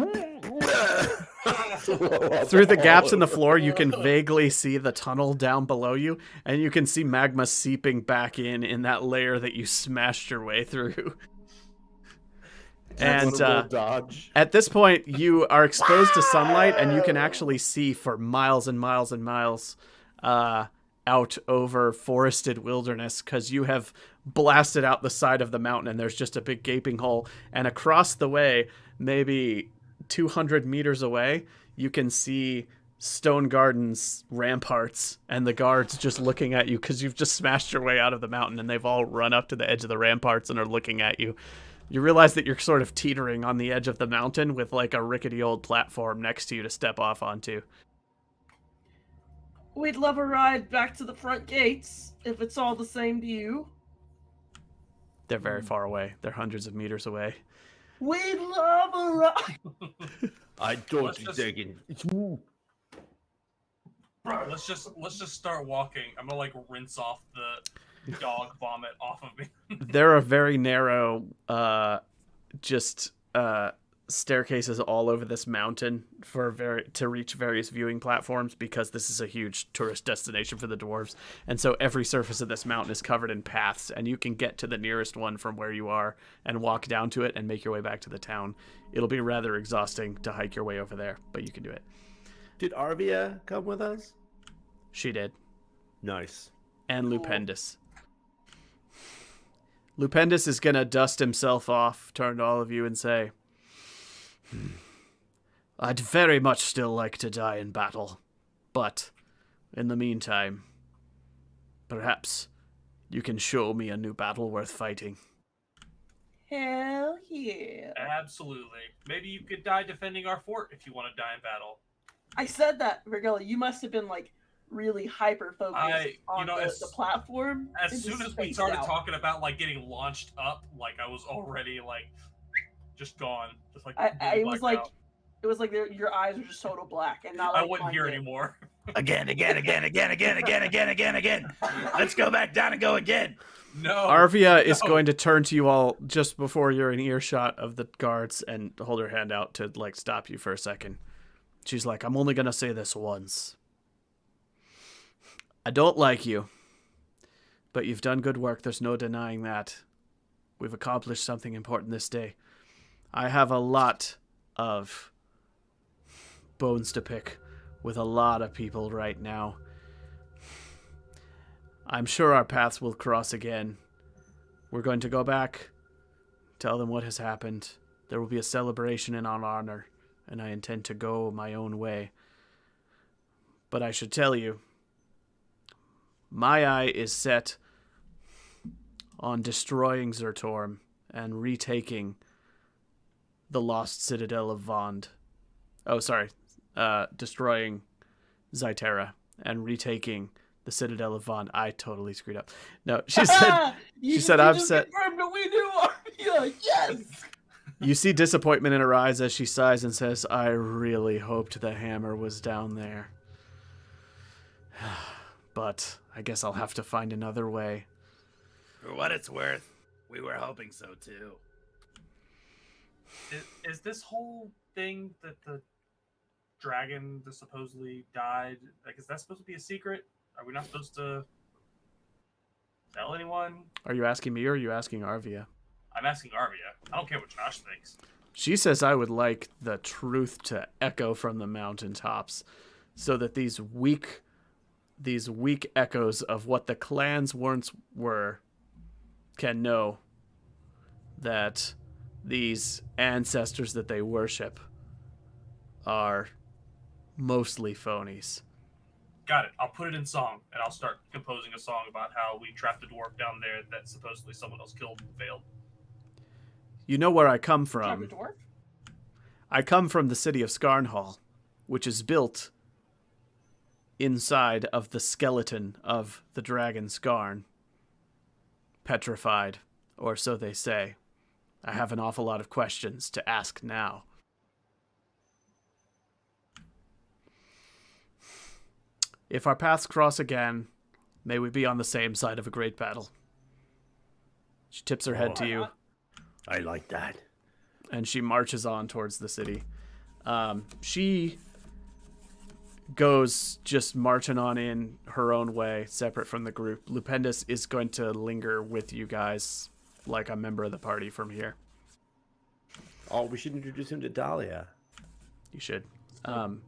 Through the gaps in the floor, you can vaguely see the tunnel down below you, and you can see magma seeping back in that layer that you smashed your way through. And dodge. At this point, you are exposed to sunlight, and you can actually see for miles and miles and miles out over forested wilderness, because you have blasted out the side of the mountain, and there's just a big gaping hole. And across the way, maybe 200 meters away, you can see Stone Garden's ramparts and the guards just looking at you, because you've just smashed your way out of the mountain, and they've all run up to the edge of the ramparts and are looking at you. You realize that you're sort of teetering on the edge of the mountain with like a rickety old platform next to you to step off onto. We'd love a ride back to the front gates, if it's all the same to you. They're very far away. They're hundreds of meters away. We'd love a ride. I don't Let's be just- taking. Bro, let's just start walking. I'm gonna like rinse off dog vomit off of me. There are very narrow, just staircases all over this mountain to reach various viewing platforms because this is a huge tourist destination for the dwarves, and so every surface of this mountain is covered in paths, and you can get to the nearest one from where you are and walk down to it and make your way back to the town. It'll be rather exhausting to hike your way over there, but you can do it. Did Arvia come with us? She did. Nice. And Cool. Lupendus. Lupendus is gonna dust himself off, turn to all of you, and say, I'd very much still like to die in battle, but in the meantime, perhaps you can show me a new battle worth fighting. Hell yeah. Absolutely. Maybe you could die defending our fort if you want to die in battle. I said that, Virgil. You must have been like really hyper focused on the platform. As and soon just as we spaced started out. talking about like getting launched up, like I was already like just gone. Just like I completely it was blacked like out. it was like your eyes were just total black and not I like wouldn't mine hear did. anymore. Again. Let's go back down and go again. No. Arvia is no. going to turn to you all just before you're in earshot of the guards and hold her hand out to like stop you for a second. She's like, I'm only gonna say this once. I don't like you, but you've done good work. There's no denying that. We've accomplished something important this day. I have a lot of bones to pick with a lot of people right now. I'm sure our paths will cross again. We're going to go back, tell them what has happened. There will be a celebration in our honor, and I intend to go my own way. But I should tell you, my eye is set on destroying Zertorm and retaking the lost citadel of Vond. Oh, sorry. Destroying Zytera and retaking the citadel of Vond. I totally screwed up. No, she said, You I've just set. confirmed that we knew Arvia. Yes. You see disappointment in her eyes as she sighs and says, I really hoped the hammer was down there. But I guess I'll have to find another way. For what it's worth, we were hoping so too. Is this whole thing that the dragon that supposedly died, like, is that supposed to be a secret? Are we not supposed to tell anyone? Are you asking me or are you asking Arvia? I'm asking Arvia. I don't care what Josh thinks. She says I would like the truth to echo from the mountaintops so that these weak echoes of what the clans once were can know that these ancestors that they worship are mostly phonies. Got it. I'll put it in song, and I'll start composing a song about how we trapped a dwarf down there that supposedly someone else killed and failed. You know where I come Trapped a from. dwarf? I come from the city of SCARNE, which is built inside of the skeleton of the dragon Scarn. Petrified, or so they say. I have an awful lot of questions to ask now. If our paths cross again, may we be on the same side of a great battle. She tips her head to you, I like that. and she marches on towards the city. She goes just marching on in her own way, separate from the group. Lupendus is going to linger with you guys like a member of the party from here. Oh, we should introduce him to Dahlia. You should. I'm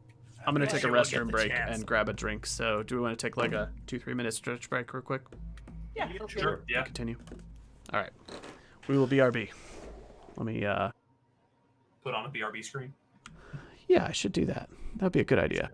going to take a sure we'll get restroom the break chance. and grab a drink. So do we want to take like a 2-3 minute stretch break real quick? Yeah, let's do Sure. it. Yeah. Continue. All right. We will BRB. Let me, Put on a BRB screen. yeah, I should do that. That'd be a good idea.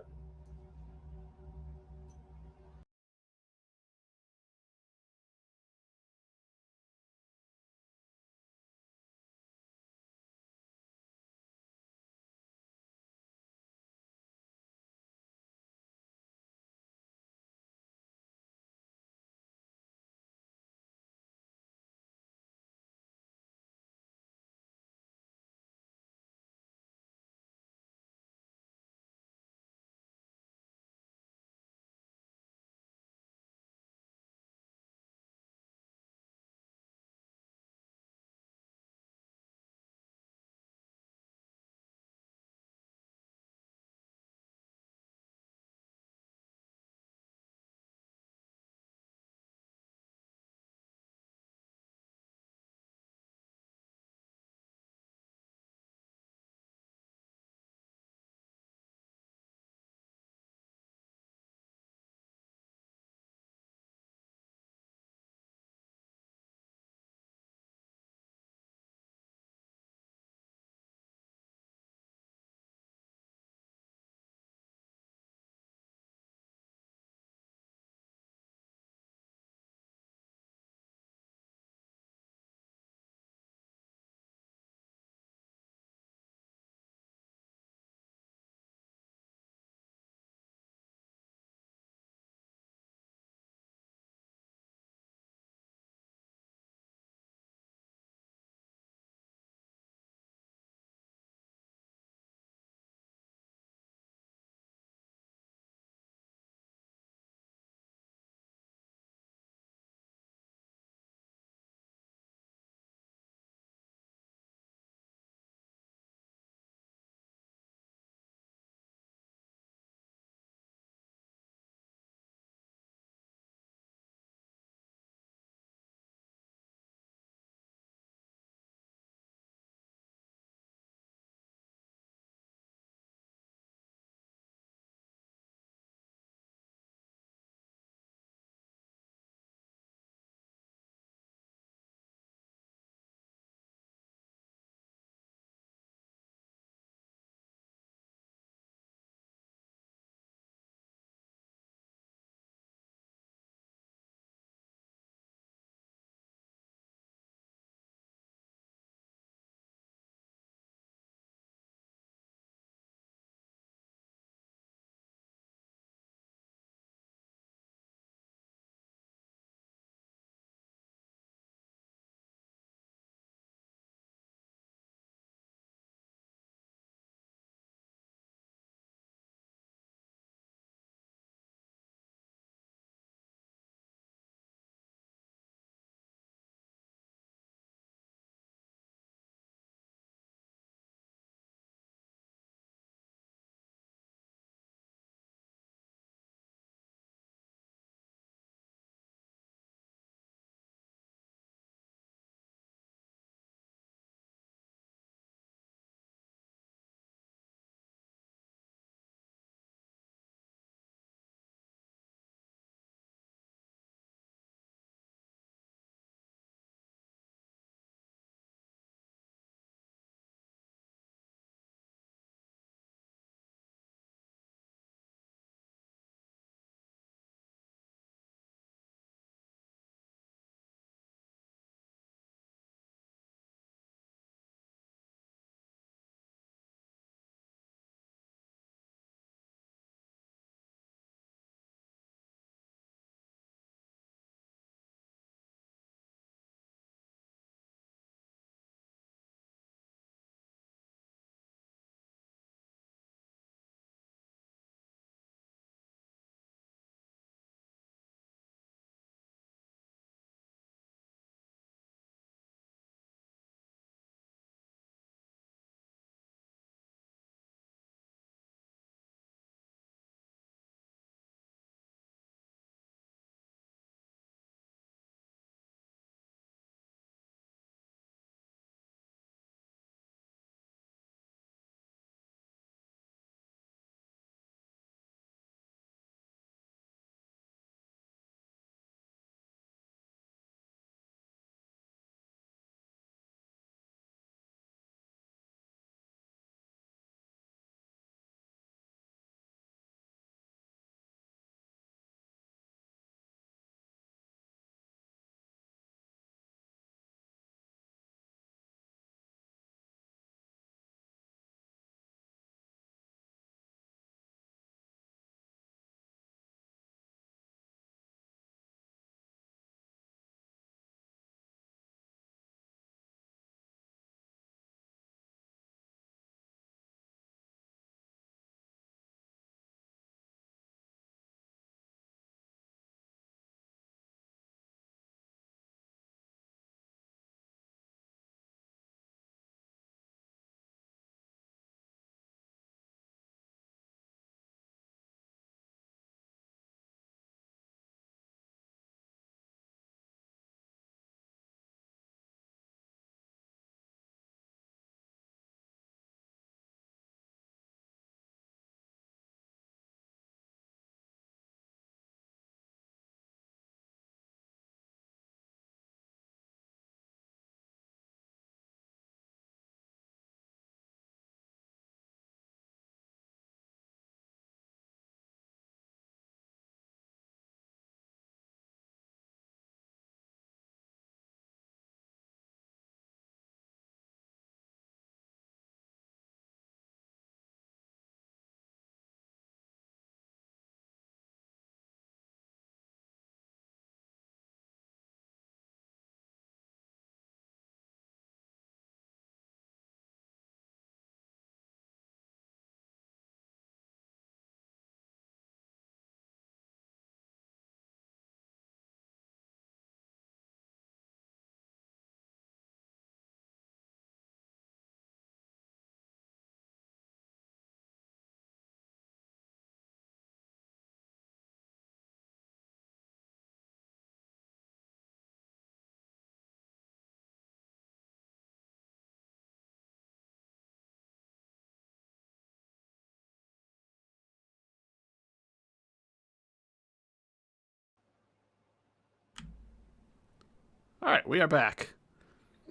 All right, we are back.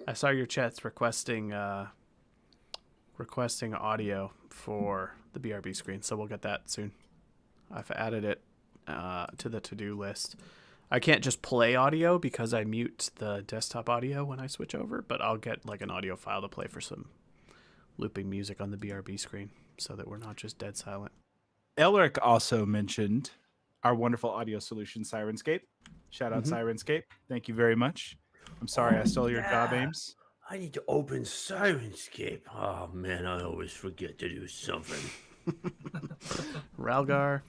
I saw your chats requesting audio for the BRB screen, so we'll get that soon. I've added it to the to-do list. I can't just play audio because I mute the desktop audio when I switch over, but I'll get like an audio file to play for some looping music on the BRB screen so that we're not just dead silent. Elric also mentioned our wonderful audio solution, Sirenscape. Shout out Sirenscape. Thank you very much. I'm sorry I stole your job, Ames. I need to open Sirenscape. Oh man, I always forget to do something. Ralgar.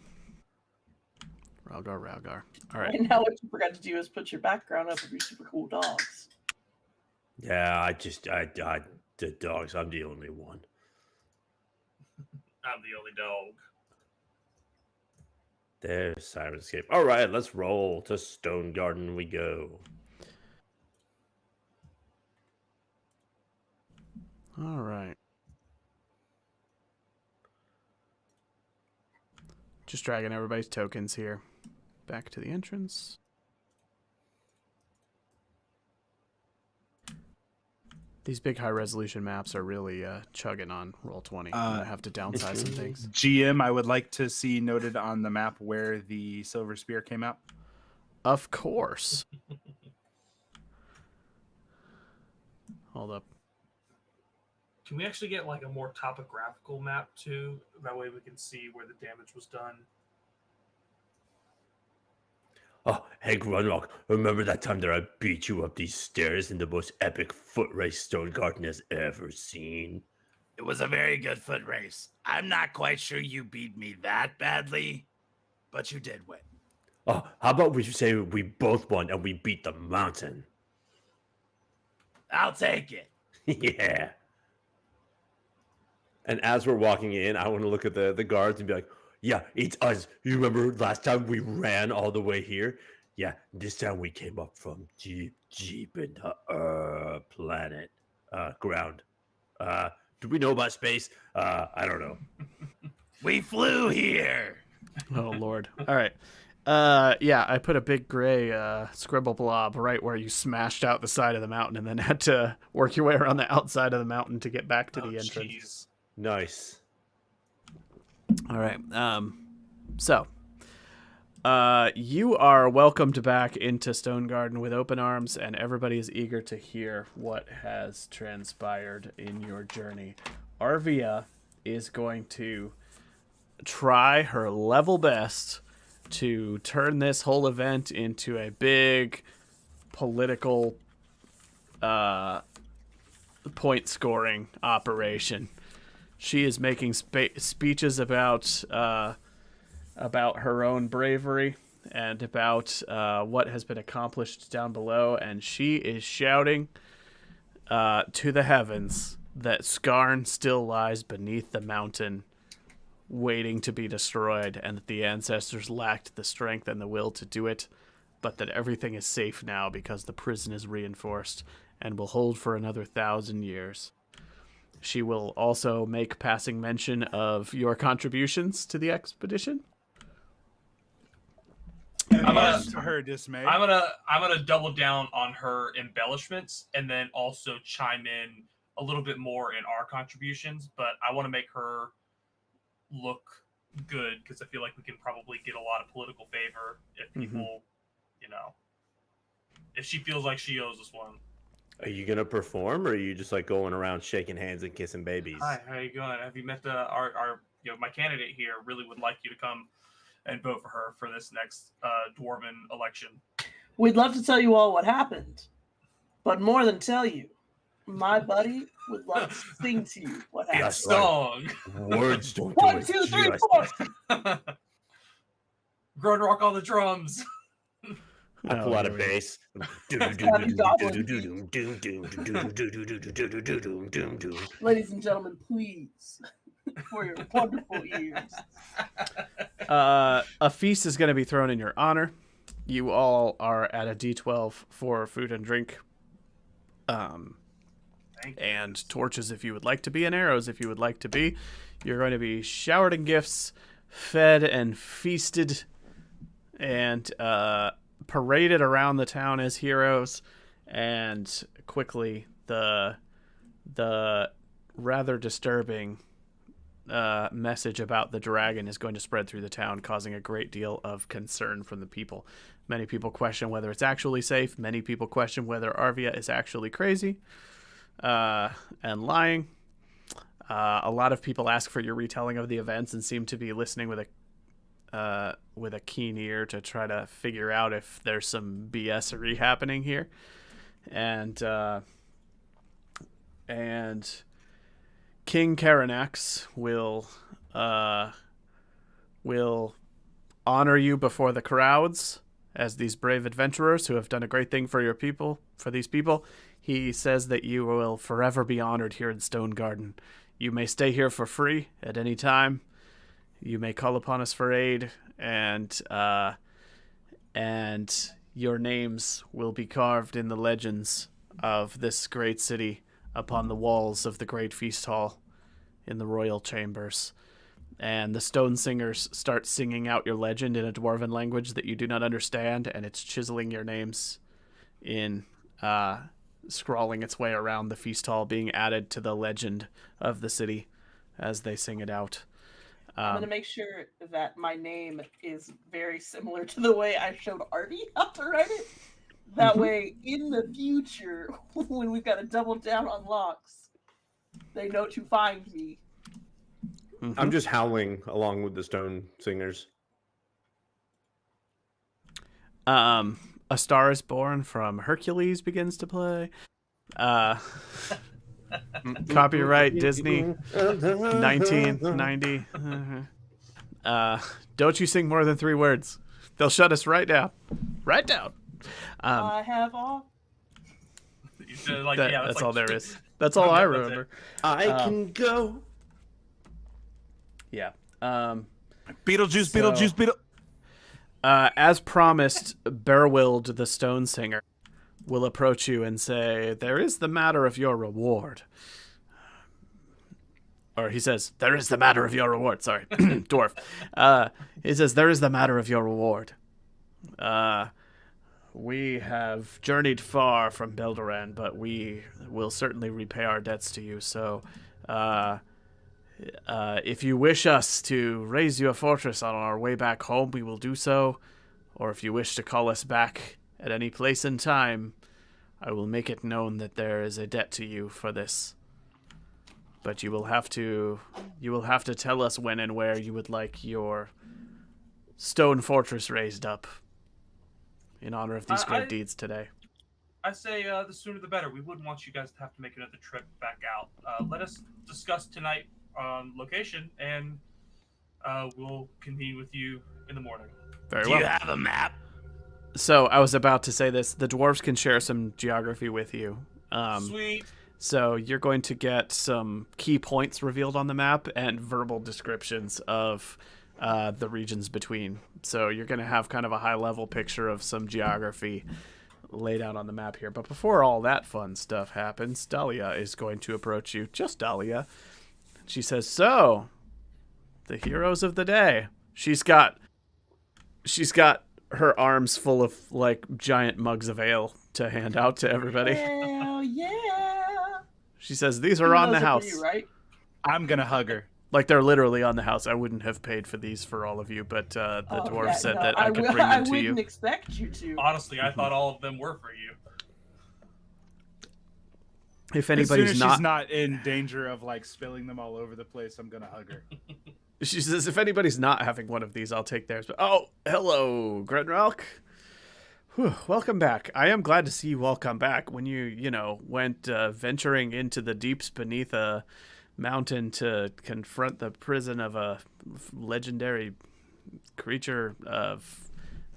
All right. And now what you forgot to do is put your background up of your super cool dogs. Yeah, the dogs. I'm the only one. I'm the only dog. There's Sirenscape. All right, let's roll to Stone Garden. We go. All right. Just dragging everybody's tokens here. Back to the entrance. These big high-resolution maps are really chugging on Roll20. I'm going to have to downsize some things. GM, I would like to see noted on the map where the Silver Spear came out. Of course. Hold up. Can we actually get like a more topographical map too? That way we can see where the damage was done. Oh, hey, Grunrock, remember that time that I beat you up these stairs in the most epic foot race Stone Garden has ever seen? It was a very good foot race. I'm not quite sure you beat me that badly, but you did win. Oh, how about we say we both won and we beat the mountain? I'll take it. Yeah. And as we're walking in, I want to look at the guards and be like, yeah, it's us. You remember last time we ran all the way here? Yeah, this time we came up from deep in the planet, ground. Do we know about space? I don't know. We flew here. Oh, Lord. All right. Yeah, I put a big gray scribble blob right where you smashed out the side of the mountain and then had to work your way around the outside of the mountain to get back to the entrance. Jeez. Nice. All right. So, you are welcomed back into Stone Garden with open arms, and everybody is eager to hear what has transpired in your journey. Arvia is going to try her level best to turn this whole event into a big political point scoring operation. She is making speeches about her own bravery and about what has been accomplished down below, and she is shouting to the heavens that SCARNE still lies beneath the mountain, waiting to be destroyed, and that the ancestors lacked the strength and the will to do it, but that everything is safe now because the prison is reinforced and will hold for another 1,000 years. She will also make passing mention of your contributions to the expedition. I'm gonna- To her dismay. I'm gonna double down on her embellishments and then also chime in a little bit more in our contributions, but I want to make her look good because I feel like we can probably get a lot of political favor if people, if she feels like she owes us one. Are you gonna perform, or are you just like going around shaking hands and kissing babies? Hi, how you going? Have you met our my candidate here? Really would like you to come and vote for her for this next dwarven election. We'd love to tell you all what happened, but more than tell you, my buddy would love to sing to you what happened. Yes, Song. Words don't do 1, it 2, 3, justice. 4. Grown rock on the drums. I pull out a bass. Ladies and gentlemen, please, for your wonderful ears. A feast is going to be thrown in your honor. You all are at a D12 for food and drink. And torches if you would like to be, and arrows if you would like to be. You're going to be showered in gifts, fed and feasted, and paraded around the town as heroes. and quickly the rather disturbing message about the dragon is going to spread through the town, causing a great deal of concern from the people. Many people question whether it's actually safe. Many people question whether Arvia is actually crazy and lying. A lot of people ask for your retelling of the events and seem to be listening with a keen ear to try to figure out if there's some BS-ery happening here. And King Karanax will honor you before the crowds as these brave adventurers who have done a great thing for your people, for these people. He says that you will forever be honored here in Stone Garden. You may stay here for free at any time. You may call upon us for aid, and your names will be carved in the legends of this great city upon the walls of the great feast hall in the royal chambers. And the stone singers start singing out your legend in a dwarven language that you do not understand, and it's chiseling your names in scrawling its way around the feast hall, being added to the legend of the city as they sing it out. I'm going to make sure that my name is very similar to the way I showed Artie how to write it. That way, in the future, when we've got to double down on locks, they know to find me. I'm just howling along with the stone singers. A Star is Born from Hercules begins to play. Copyright Disney 1990. Don't you sing more than 3 words. They'll shut us right down. Right down. I have all. That's all there is. That's all I remember. I can go. Yeah. Beetlejuice. As promised, Berwild the Stone Singer will approach you and say, "There is the matter of your reward." Or he says, "There is the matter of your reward." Sorry, dwarf. He says, "There is the matter of your reward. We have journeyed far from Beldoran, but we will certainly repay our debts to you. So, if you wish us to raise you a fortress on our way back home, we will do so. Or if you wish to call us back at any place and time, I will make it known that there is a debt to you for this. But you will have to tell us when and where you would like your stone fortress raised up in honor of these great deeds today." I say the sooner the better. We wouldn't want you guys to have to make another trip back out. Let us discuss tonight on location, and we'll convene with you in the morning. Very Do well. you have a map? So I was about to say this. The dwarves can share some geography with you. Sweet. So you're going to get some key points revealed on the map and verbal descriptions of the regions between. So you're going to have kind of a high-level picture of some geography laid out on the map here. But before all that fun stuff happens, Dahlia is going to approach you. Just Dahlia. She says, "So, the heroes of the day." She's got her arms full of like giant mugs of ale to hand out to everybody. Hell yeah! She says, "These are on the Those are for house." you, right? I'm gonna hug her. Like they're literally on the house. I wouldn't have paid for these for all of you, but the dwarf said that I could bring them to I you. wouldn't expect you to. Honestly, I thought all of them were for you. If As soon anybody's as not, she's not in danger of like spilling them all over the place, I'm gonna hug her. she says, if anybody's not having one of these, I'll take theirs. But hello, Grenralk. Welcome back. I am glad to see you all come back. When you went venturing into the deeps beneath a mountain to confront the prison of a legendary creature of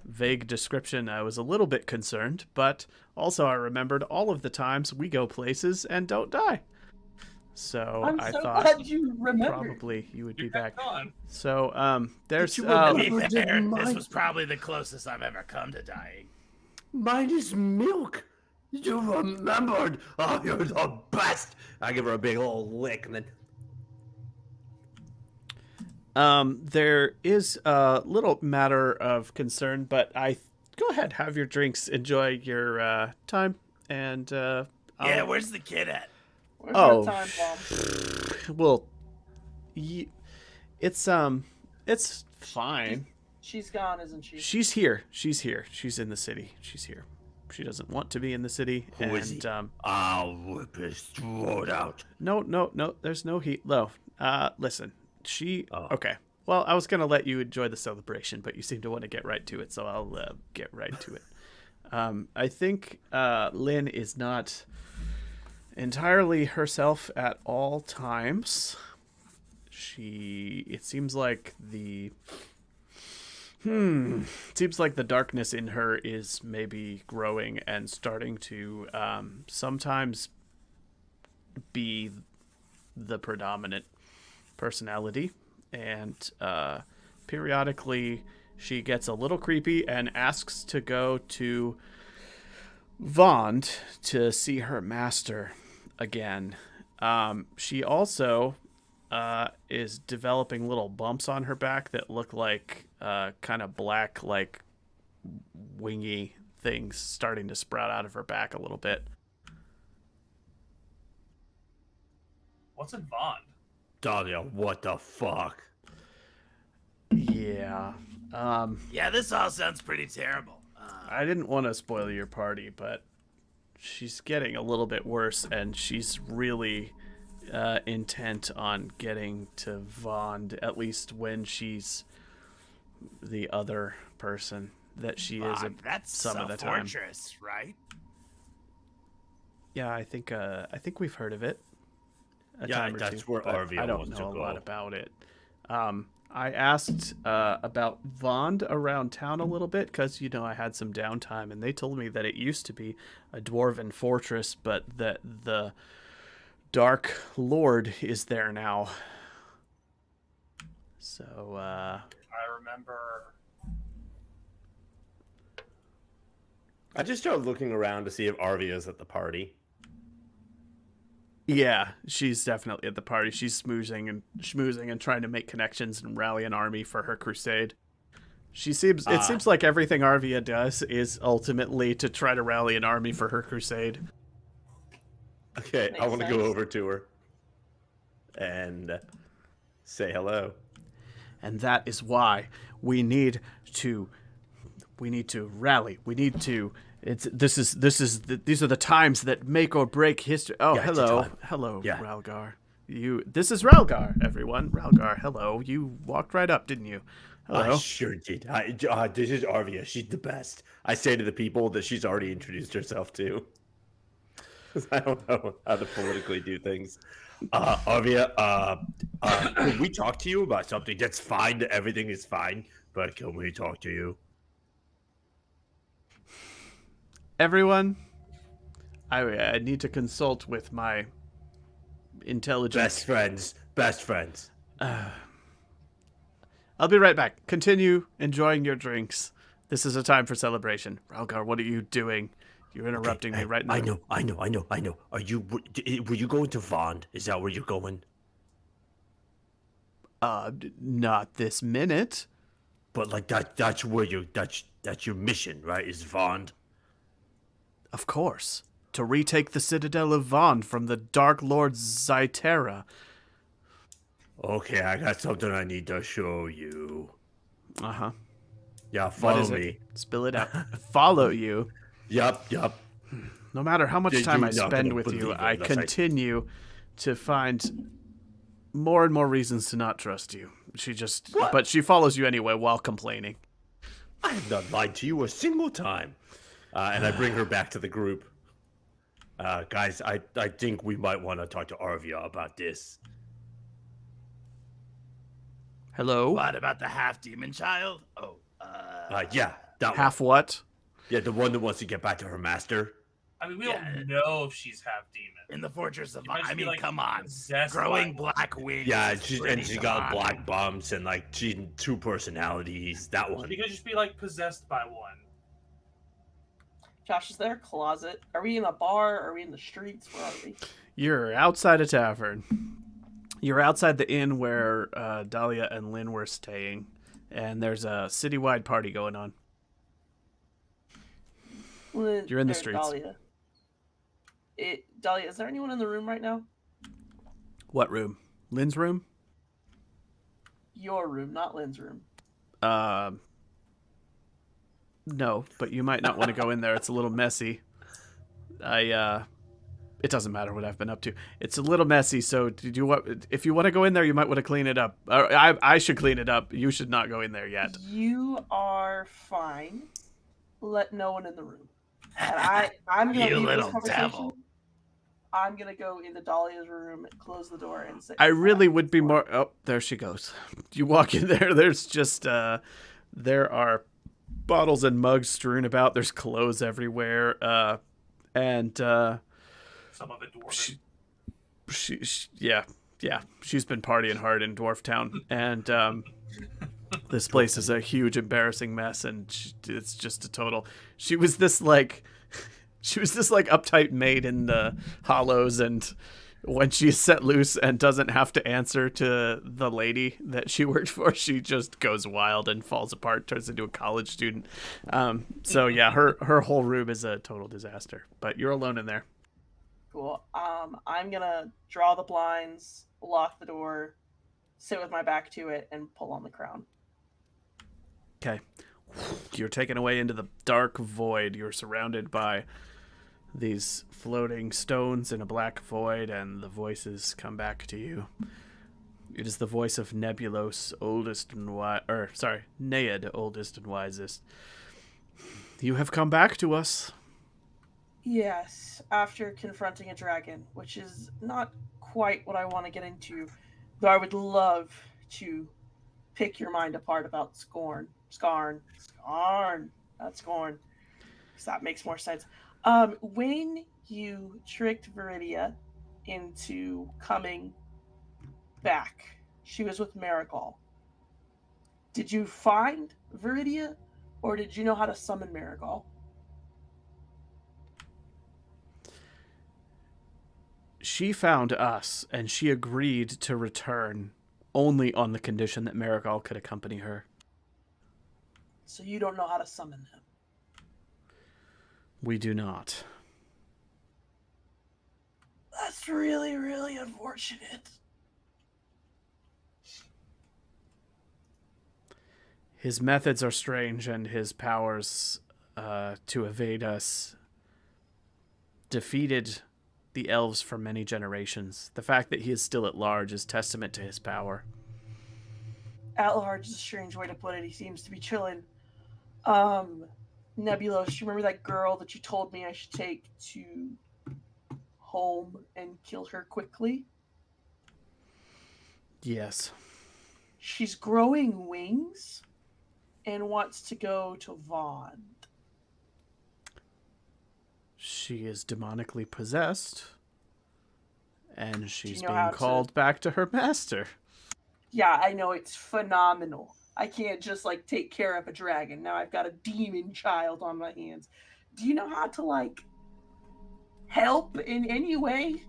vague description, I was a little bit concerned, but also I remembered all of the times we go places and don't die. So I'm so thought glad you remembered. probably you would be You're back. on. So there's Did you To be remember? fair, Mine- this was probably the closest I've ever come to dying. Mine is milk. You remembered. Oh, you're the best. I give her a big old lick and then. there is a little matter of concern, but go ahead, have your drinks, enjoy your time, and Yeah, where's the kid at? Where's Oh. your time bomb? well, it's fine. She's gone, isn't she? She's here. She's here. She's in the city. She's here. She doesn't want to be in the city. Who is he? I'll whip his throat out. No. There's no heat. No. Listen. Oh. Okay. Well, I was gonna let you enjoy the celebration, but you seem to want to get right to it, so I'll get right to it. I think Lynn is not entirely herself at all times. It seems like the darkness in her is maybe growing and starting to sometimes be the predominant personality, and periodically she gets a little creepy and asks to go to Vond to see her master again. She also is developing little bumps on her back that look like kind of black, like wingy things starting to sprout out of her back a little bit. What's in Vond? Dahlia, what the fuck? Yeah. Yeah, this all sounds pretty terrible. I didn't want to spoil your party, but she's getting a little bit worse, and she's really intent on getting to Vond, at least when she's the other person that she is That's some of the time. fortress, right? Yeah, I think we've heard of it. A Yeah, time or that's two, where but Arvia I don't wants know to a lot go. about it. I asked about Vond around town a little bit because, I had some downtime, and they told me that it used to be a dwarven fortress, but that the Dark Lord is there now. So, I remember. I just started looking around to see if Arvia's at the party. yeah, she's definitely at the party. She's schmoozing and trying to make connections and rally an army for her crusade. It seems like everything Arvia does is ultimately to try to rally an army for her crusade. Okay, I Makes want to go sense. over to her and say hello. And that is why we need to rally. We need to. These are the times that make or break history. Oh, Yeah, it's a hello, time. hello, Yeah. Ralgar. This is Ralgar, everyone. Ralgar, hello. You walked right up, didn't you? Hello. I sure did. This is Arvia. She's the best. I say to the people that she's already introduced herself to. 'Cause I don't know how to politically do things. Arvia, can we talk to you about something? That's fine. Everything is fine. But can we talk to you? Everyone, I need to consult with my intelligence. Best friends. I'll be right back. Continue enjoying your drinks. This is a time for celebration. Ralgar, what are you doing? You're interrupting me right now. I know. Were you going to Vond? Is that where you're going? Not this minute. But like that's where that's your mission, right? Is Vond? Of course. To retake the citadel of Vond from the Dark Lord Zytera. Okay, I got something I need to show you. Uh-huh. Yeah, What follow is me. it? Spill it out. Follow you. Yup. No matter how much You're time I not spend gonna with you, believe it I unless I- continue to find more and more reasons to not trust you. But she follows you anyway while complaining. I have not lied to you a single time. And I bring her back to the group. Guys, I think we might want to talk to Arvia about this. Hello? What about the half demon child? Oh, Yeah, that Half what? one. Yeah, the one that wants to get back to her master. I mean, we Yeah. don't know if she's half demon. in the fortress of. She might just I be, mean, like, come on. possessed Growing by- black wings. Yeah, is she's pretty got black demonic. bumps and like she's two personalities. That one. She could just be like possessed by one. Josh, is there a closet? Are we in a bar? Are we in the streets? Where are we? You're outside a tavern. You're outside the inn where Dahlia and Lynn were staying, and there's a citywide party going on. Well, You're in the there's streets. Dahlia. Dahlia, is there anyone in the room right now? What room? Lynn's room? Your room, not Lynn's room. No, but you might not want to go in there. It's a little messy. It doesn't matter what I've been up to. It's a little messy, so if you want to go in there, you might want to clean it up. I should clean it up. You should not go in there yet. You are fine. Let no one in the room. And I'm gonna You leave this little conversation. devil. I'm gonna go into Dahlia's room, close the door, and say, I really would be more. Oh, there she goes. You walk in there. There's just there are bottles and mugs strewn about. There's clothes everywhere. And Some of it dwarven. yeah. She's been partying hard in Dwarf Town, and this place is a huge, embarrassing mess, and it's just a total. She was this uptight maid in the Hollows, and when she's set loose and doesn't have to answer to the lady that she worked for, she just goes wild and falls apart, turns into a college student. So yeah, her whole room is a total disaster. But you're alone in there. Cool. I'm gonna draw the blinds, lock the door, sit with my back to it, and pull on the crown. Okay. You're taken away into the dark void. You're surrounded by these floating stones in a black void, and the voices come back to you. It is the voice of Nebulos, Nayad, oldest and wisest. You have come back to us. Yes, after confronting a dragon, which is not quite what I want to get into, though I would love to pick your mind apart about SCARNE, not SCORN, because that makes more sense. When you tricked Viridia into coming back, she was with Marigal. Did you find Viridia, or did you know how to summon Marigal? She found us, and she agreed to return only on the condition that Marigal could accompany her. So you don't know how to summon him? We do not. That's really, really unfortunate. His methods are strange, and his powers to evade us defeated the elves for many generations. The fact that he is still at large is testament to his power. At large is a strange way to put it. He seems to be chilling. Nebulos, you remember that girl that you told me I should take to home and kill her quickly? Yes. She's growing wings and wants to go to Vaughn. She is demonically possessed, and she's know being how called back to her master. Yeah, I know, it's phenomenal. I can't just, take care of a dragon. Now I've got a demon child on my hands. Do you know how to, help in any way?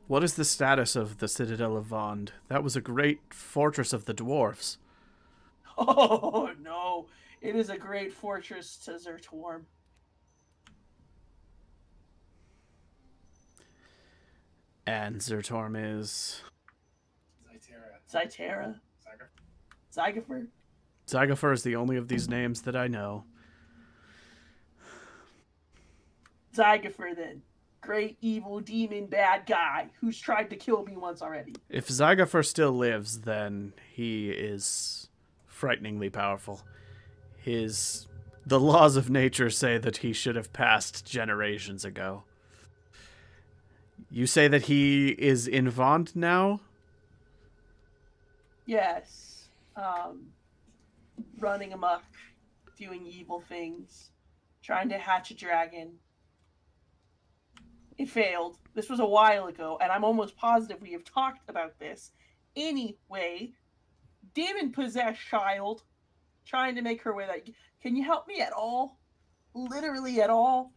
What is the status of the Citadel of Vond? That was a great fortress of the dwarfs. Oh, no. It is a great fortress to Zertorm. And Zertorm is... Zytera. Zygofer. Zygofer is the only of these names that I know. Zygofer, then. Great, evil, demon, bad guy who's tried to kill me once already. If Zygofer still lives, then he is frighteningly powerful. The laws of nature say that he should have passed generations ago. You say that he is in Vond now? Yes. Running amok, doing evil things, trying to hatch a dragon. It failed. This was a while ago, and I'm almost positive we have talked about this. Anyway, demon-possessed child trying to make her way that... Can you help me at all? Literally at all?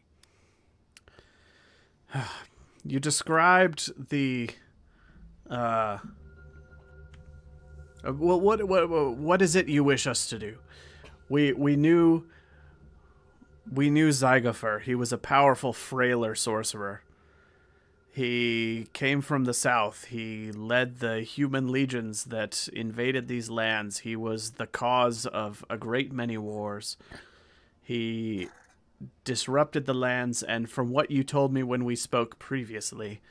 You described the... Well, what is it you wish us to do? We knew We knew Zygofer. He was a powerful, frailer sorcerer. He came from the south. He led the human legions that invaded these lands. He was the cause of a great many wars. He disrupted the lands, and from what you told me when we spoke previously,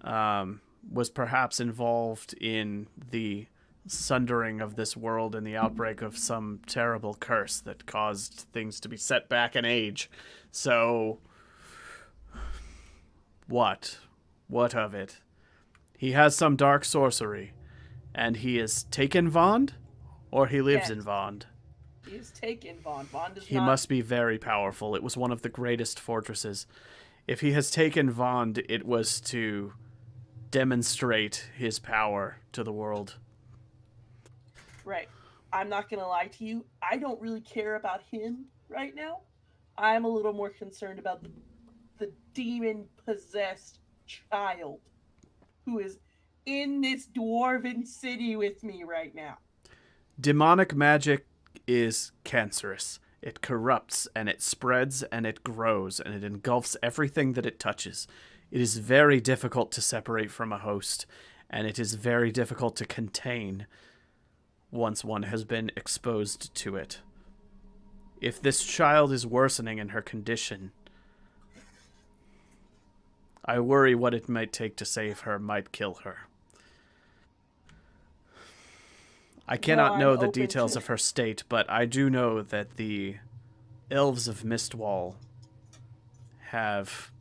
was perhaps involved in the sundering of this world and the outbreak of some terrible curse that caused things to be set back in age. So, what? What of it? He has some dark sorcery, and he is taken Vond, or he lives in Yes. Vond. He is taken, Vaughn. Vaughn does He not. must be very powerful. It was one of the greatest fortresses. If he has taken Vond, it was to demonstrate his power to the world. Right. I'm not gonna lie to you. I don't really care about him right now. I'm a little more concerned about the demon-possessed child who is in this dwarven city with me right now. Demonic magic is cancerous. It corrupts, and it spreads, and it grows, and it engulfs everything that it touches. It is very difficult to separate from a host, and it is very difficult to contain once one has been exposed to it. If this child is worsening in her condition, I worry what it might take to save her might kill her. I cannot I'm know the open details to- of her state, but I do know that the elves of Mistwall have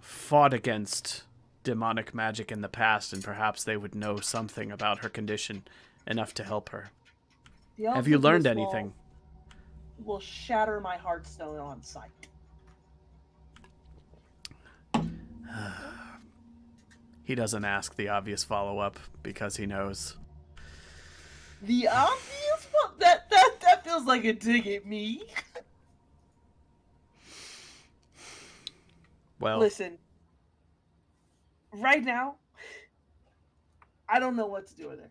fought against demonic magic in the past, and perhaps they would know something about her condition enough to help her. The elves Have you of learned Mistwall anything? Will shatter my heartstone on sight. He doesn't ask the obvious follow-up because he knows. The obvious one? That feels like a dig at me. Well, Listen. Right now, I don't know what to do with her.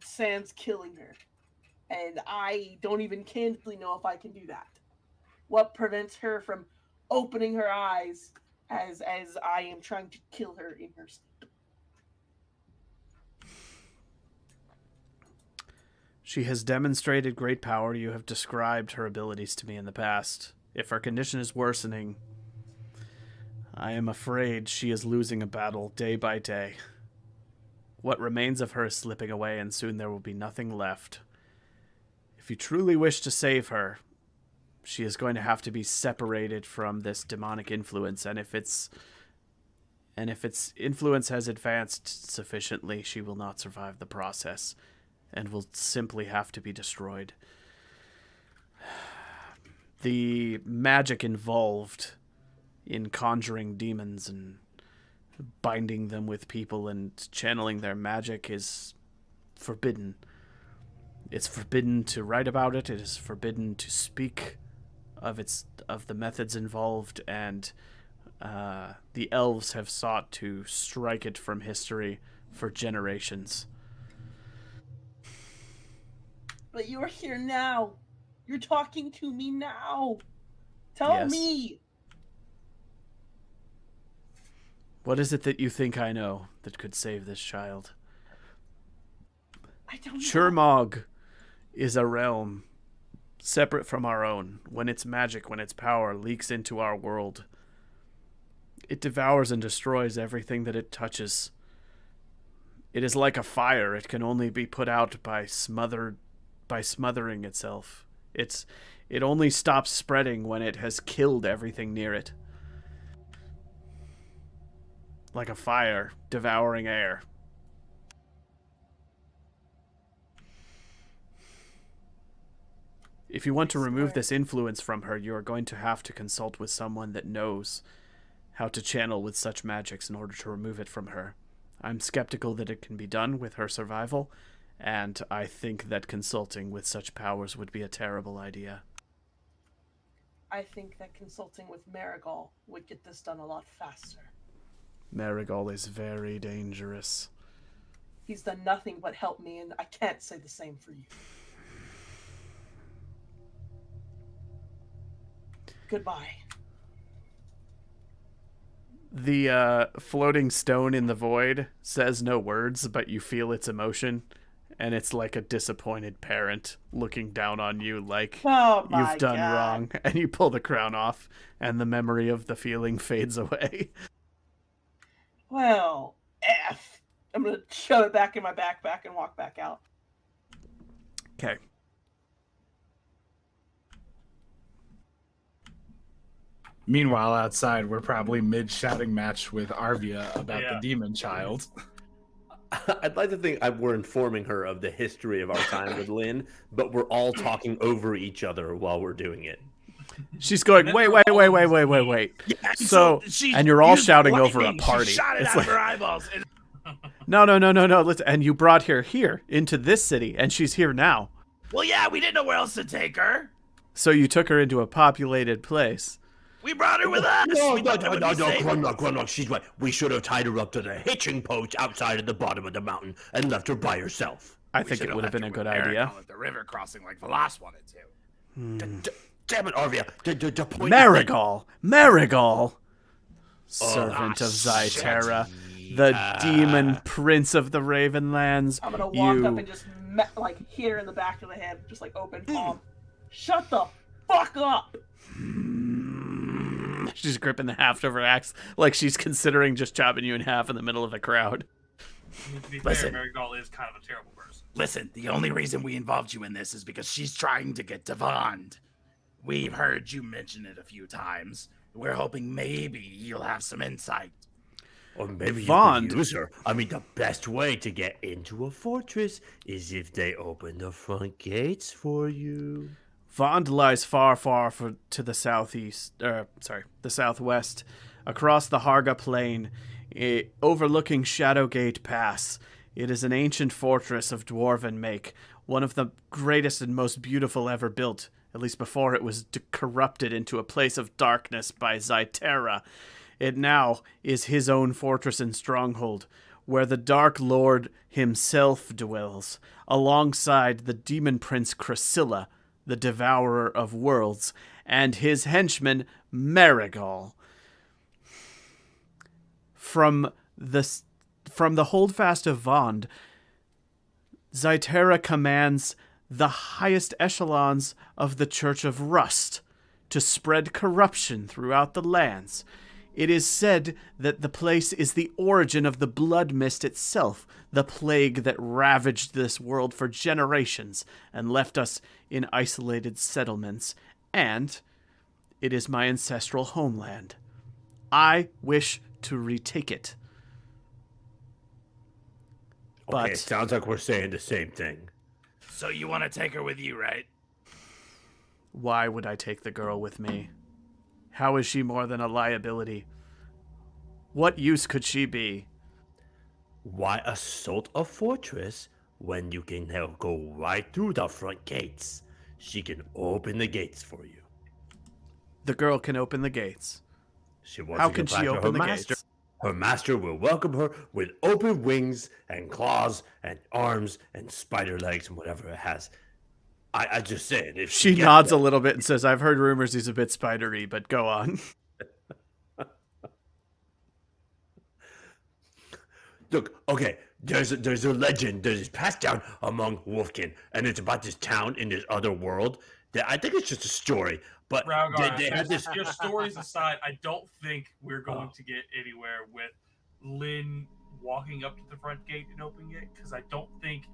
Sans killing her. And I don't even candidly know if I can do that. What prevents her from opening her eyes as I am trying to kill her in her sleep? she has demonstrated great power. You have described her abilities to me in the past. If her condition is worsening, I am afraid she is losing a battle day by day. What remains of her is slipping away, and soon there will be nothing left. If you truly wish to save her, she is going to have to be separated from this demonic influence, and if its influence has advanced sufficiently, she will not survive the process and will simply have to be destroyed. The magic involved in conjuring demons and binding them with people and channeling their magic is forbidden. It's forbidden to write about it. It is forbidden to speak of the methods involved, and the elves have sought to strike it from history for generations. But you're here now. You're talking to me now. Tell Yes. me. What is it that you think I know that could save this child? I don't know. Churmog is a realm separate from our own. When its magic, when its power leaks into our world, it devours and destroys everything that it touches. It is like a fire. It can only be put out by smothering itself. It only stops spreading when it has killed everything near it. Like a fire devouring air. If you want to remove this influence from her, you are going to have to consult with someone that knows how to channel with such magics in order to remove it from her. I'm skeptical that it can be done with her survival, and I think that consulting with such powers would be a terrible idea. I think that consulting with Marigal would get this done a lot faster. Marigal is very dangerous. He's done nothing but help me, and I can't say the same for you. Goodbye. The floating stone in the void says no words, but you feel its emotion, and it's like a disappointed parent looking down on you like Oh my you've done God. wrong, and you pull the crown off, and the memory of the feeling fades away. Well, F. I'm gonna shove it back in my backpack and walk back out. Okay. Meanwhile, outside, we're probably mid-shouting match with Arvia about Yeah. the demon child. I'd like to think we're informing her of the history of our time with Lynn, but we're all talking over each other while we're doing it. She's going, And then wait, we're wait, all wait, in wait, this wait, wait, game. wait. Yeah, So, she and you're all used shouting over a lightning. party. She shot it It's out like- of her eyeballs. And No. Listen, and you brought her here into this city, and she's here now. well, yeah, we didn't know where else to take her. So you took her into a populated place. We brought her with us. No, We thought that would be safe. Grunlock, she's right. We should have tied her up to the hitching post outside at the bottom of the mountain and left her by herself. I We think should it have would have left been a her good with idea. Marigold at the river crossing like Velas wanted to. Damn it, Arvia. The point Marigal, servant of Zyterra, the demon prince of the Ravenlands. I'm gonna walk You- up and just like hit her in the back of the head, just like open palm. Shut the fuck up! She's gripping the haft of her axe like she's considering just chopping you in half in the middle of a crowd. I mean, to be Listen. fair, Marigal is kind of a terrible person. Listen, the only reason we involved you in this is because she's trying to get Devond. We've heard you mention it a few times. We're hoping maybe you'll have some insight. Or maybe Vaughn. you could use her. I mean, the best way to get into a fortress is if they open the front gates for you. Vond lies far, far to the southeast, the southwest, across the Harga Plain, overlooking Shadowgate Pass. It is an ancient fortress of dwarven make, one of the greatest and most beautiful ever built, at least before it was corrupted into a place of darkness by Zyterra. It now is his own fortress and stronghold, where the Dark Lord himself dwells, alongside the demon prince Chrysilla, the devourer of worlds, and his henchman Marigal. From the holdfast of Vond, Zyterra commands the highest echelons of the Church of Rust to spread corruption throughout the lands. It is said that the place is the origin of the blood mist itself, the plague that ravaged this world for generations and left us in isolated settlements, and it is my ancestral homeland. I wish to retake it. Okay, But sounds like we're saying the same thing. So you want to take her with you, right? why would I take the girl with me? How is she more than a liability? What use could she be? Why assault a fortress when you can now go right through the front gates? She can open the gates for you. The girl can open the gates. She wants How to can get back she to open her the master. gates? Her master will welcome her with open wings and claws and arms and spider legs and whatever it has. I just said if She gets nods a there- little bit and says, I've heard rumors he's a bit spidery, but go on. Look, okay, there's a legend that is passed down among Wolfkin, and it's about this town in this other world. That I think it's just a story, but Raugar, they had this. your stories aside, I don't think we're going to get anywhere with Lynn walking up to the front gate and opening it, because I don't think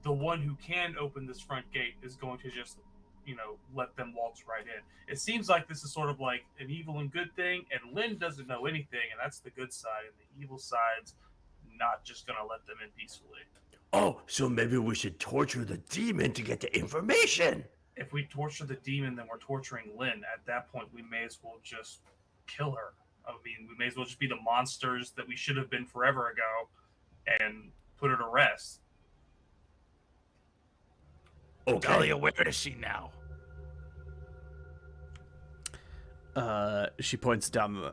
the one who can open this front gate is going to just, let them waltz right in. It seems like this is sort of like an evil and good thing, and Lynn doesn't know anything, and that's the good side, and the evil side's not just going to let them in peacefully. Oh, so maybe we should torture the demon to get the information. If we torture the demon, then we're torturing Lynn. At that point, we may as well just kill her. I mean, we may as well just be the monsters that we should have been forever ago and put her to rest. Okay. Dahlia, where is she now? She points down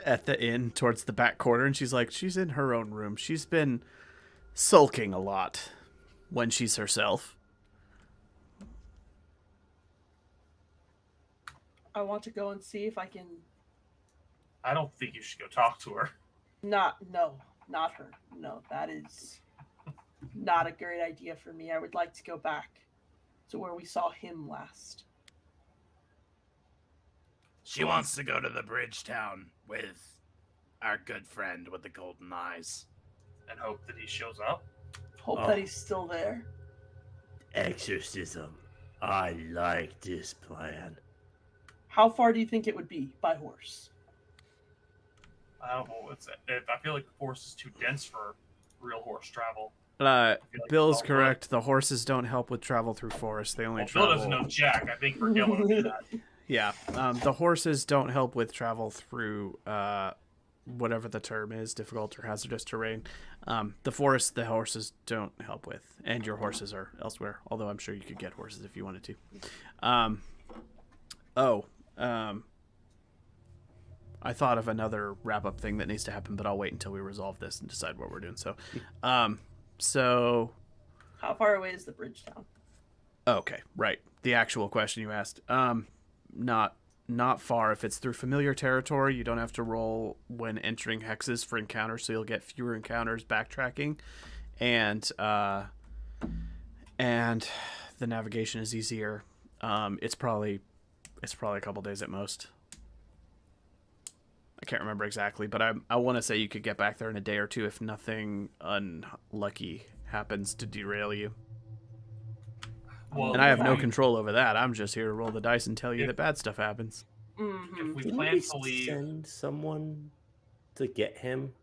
at the inn towards the back corner, and she's like, she's in her own room. She's been sulking a lot when she's herself. I want to go and see if I can. I don't think you should go talk to her. Not her. No, that is not a great idea for me. I would like to go back to where we saw him last. She wants to go to the bridge town with our good friend with the golden eyes. And hope that he shows up. Hope Oh. that he's still there. Exorcism. I like this plan. How far do you think it would be by horse? I don't know. I feel like the forest is too dense for real horse travel. Bill's I'll correct. The horses don't help with travel through forests. They only Well, Bill travel. doesn't know Jack. I think Vergil would do that. Yeah, the horses don't help with travel through whatever the term is, difficult or hazardous terrain. The forest, the horses don't help with, and your horses are elsewhere. Although I'm sure you could get horses if you wanted to. I thought of another wrap-up thing that needs to happen, but I'll wait until we resolve this and decide what we're doing. So, How far away is the bridge town? okay, right. The actual question you asked. Not far. If it's through familiar territory, you don't have to roll when entering hexes for encounters, so you'll get fewer encounters backtracking, and the navigation is easier. It's probably a couple days at most. I can't remember exactly, but I want to say you could get back there in a day or two if nothing unlucky happens to derail you. Well, And I have no if we- control over that. I'm just here to roll the dice and tell you If- that bad stuff happens. Mm-hmm. If we Didn't plan to leave, send someone to get him?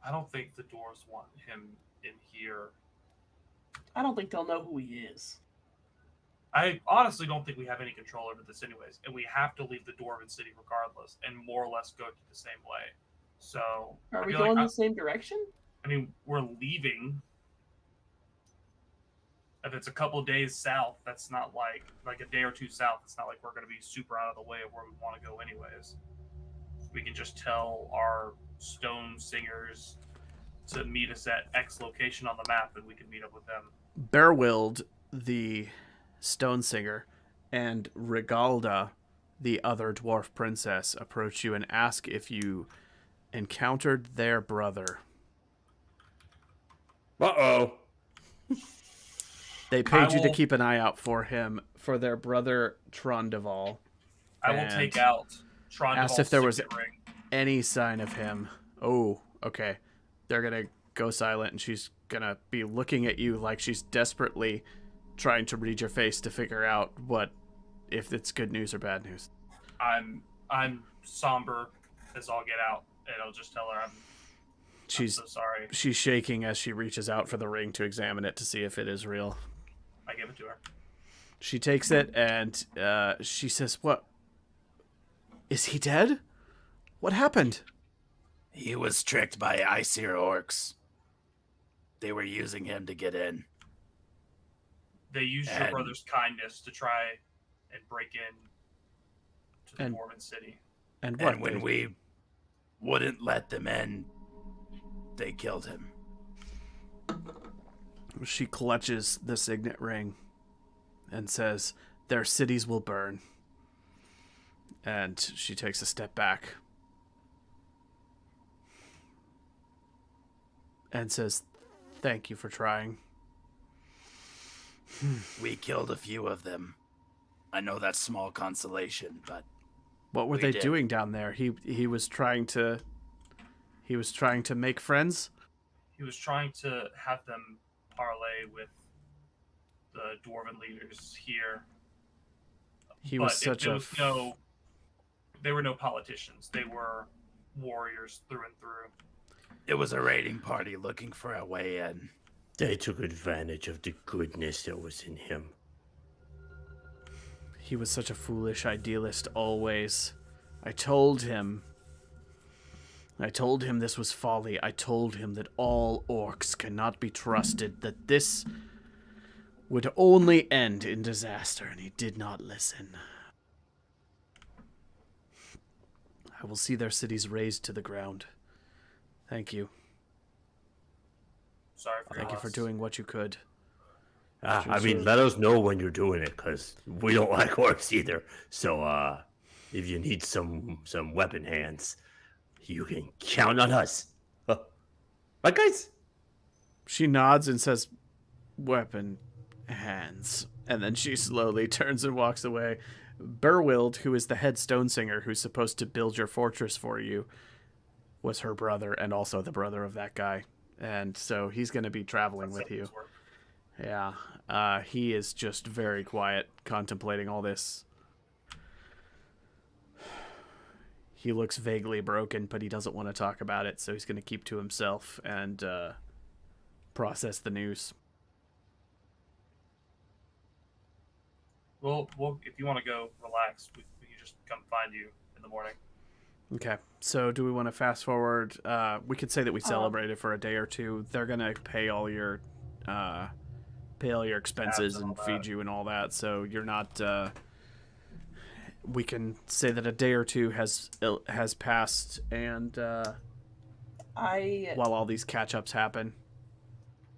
I don't think the dwarves want him in here. I don't think they'll know who he is. I honestly don't think we have any control over this, anyways, and we have to leave the dwarven city regardless, and more or less go the same way. So, Are I we feel going like the same direction? I mean, we're leaving. If it's a couple of days south, that's not like a day or two south. It's not like we're going to be super out of the way of where we want to go, anyways. We can just tell our stone singers to meet us at X location on the map, and we can meet up with them. Bearwild, the stone singer, and Regalda, the other dwarf princess, approach you and ask if you encountered their brother. Uh-oh. They paid you to will- keep an eye out for him, for their brother Trondeval. I will And take out Tron asked if there was signet ring. any sign of him. Oh, okay. They're gonna go silent, and she's gonna be looking at you like she's desperately trying to read your face to figure out if it's good news or bad news. I'm somber as all get out, and I'll just tell her I'm She's so sorry. she's shaking as she reaches out for the ring to examine it to see if it is real. I give it to her. She takes it and she says, "What? Is he dead? What happened?" He was tricked by Aesir orcs. They were using him to get in. They used your And- brother's kindness to try and break in to the And- Dwarven city. And what? And when we wouldn't let them in, they killed him. She clutches the signet ring and says, "Their cities will burn." And she takes a step back and says, "Thank you for trying." We killed a few of them. I know that's small consolation, but What were We they did. doing down there? He was trying to make friends. He was trying to have them parlay with the Dwarven leaders here. He But was such a they were no politicians. They were warriors through and through. it was a raiding party looking for a way in. They took advantage of the goodness that was in him. He was such a foolish idealist always. I told him this was folly. I told him that all orcs cannot be trusted, that this would only end in disaster, and he did not listen. I will see their cities razed to the ground. Thank you. Sorry for Thank you your for loss. doing what you could. I mean, let us know when you're doing it, because we don't like orcs either. So, if you need some weapon hands, you can count on us. Right, guys? She nods and says, "Weapon hands." And then she slowly turns and walks away. Burwild, who is the head stone singer who's supposed to build your fortress for you, was her brother and also the brother of that guy. And so he's going to be traveling with you. Yeah. He is just very quiet, contemplating all this. He looks vaguely broken, but he doesn't want to talk about it, so he's going to keep to himself and process the news. Well, if you want to go relax, we can just come find you in the morning. Okay, so do we want to fast forward? We could say that we celebrated for a day or two. They're going to pay all your expenses and feed you and all that, so you're not... we can say that a day or two has passed, and while all these catch-ups happen,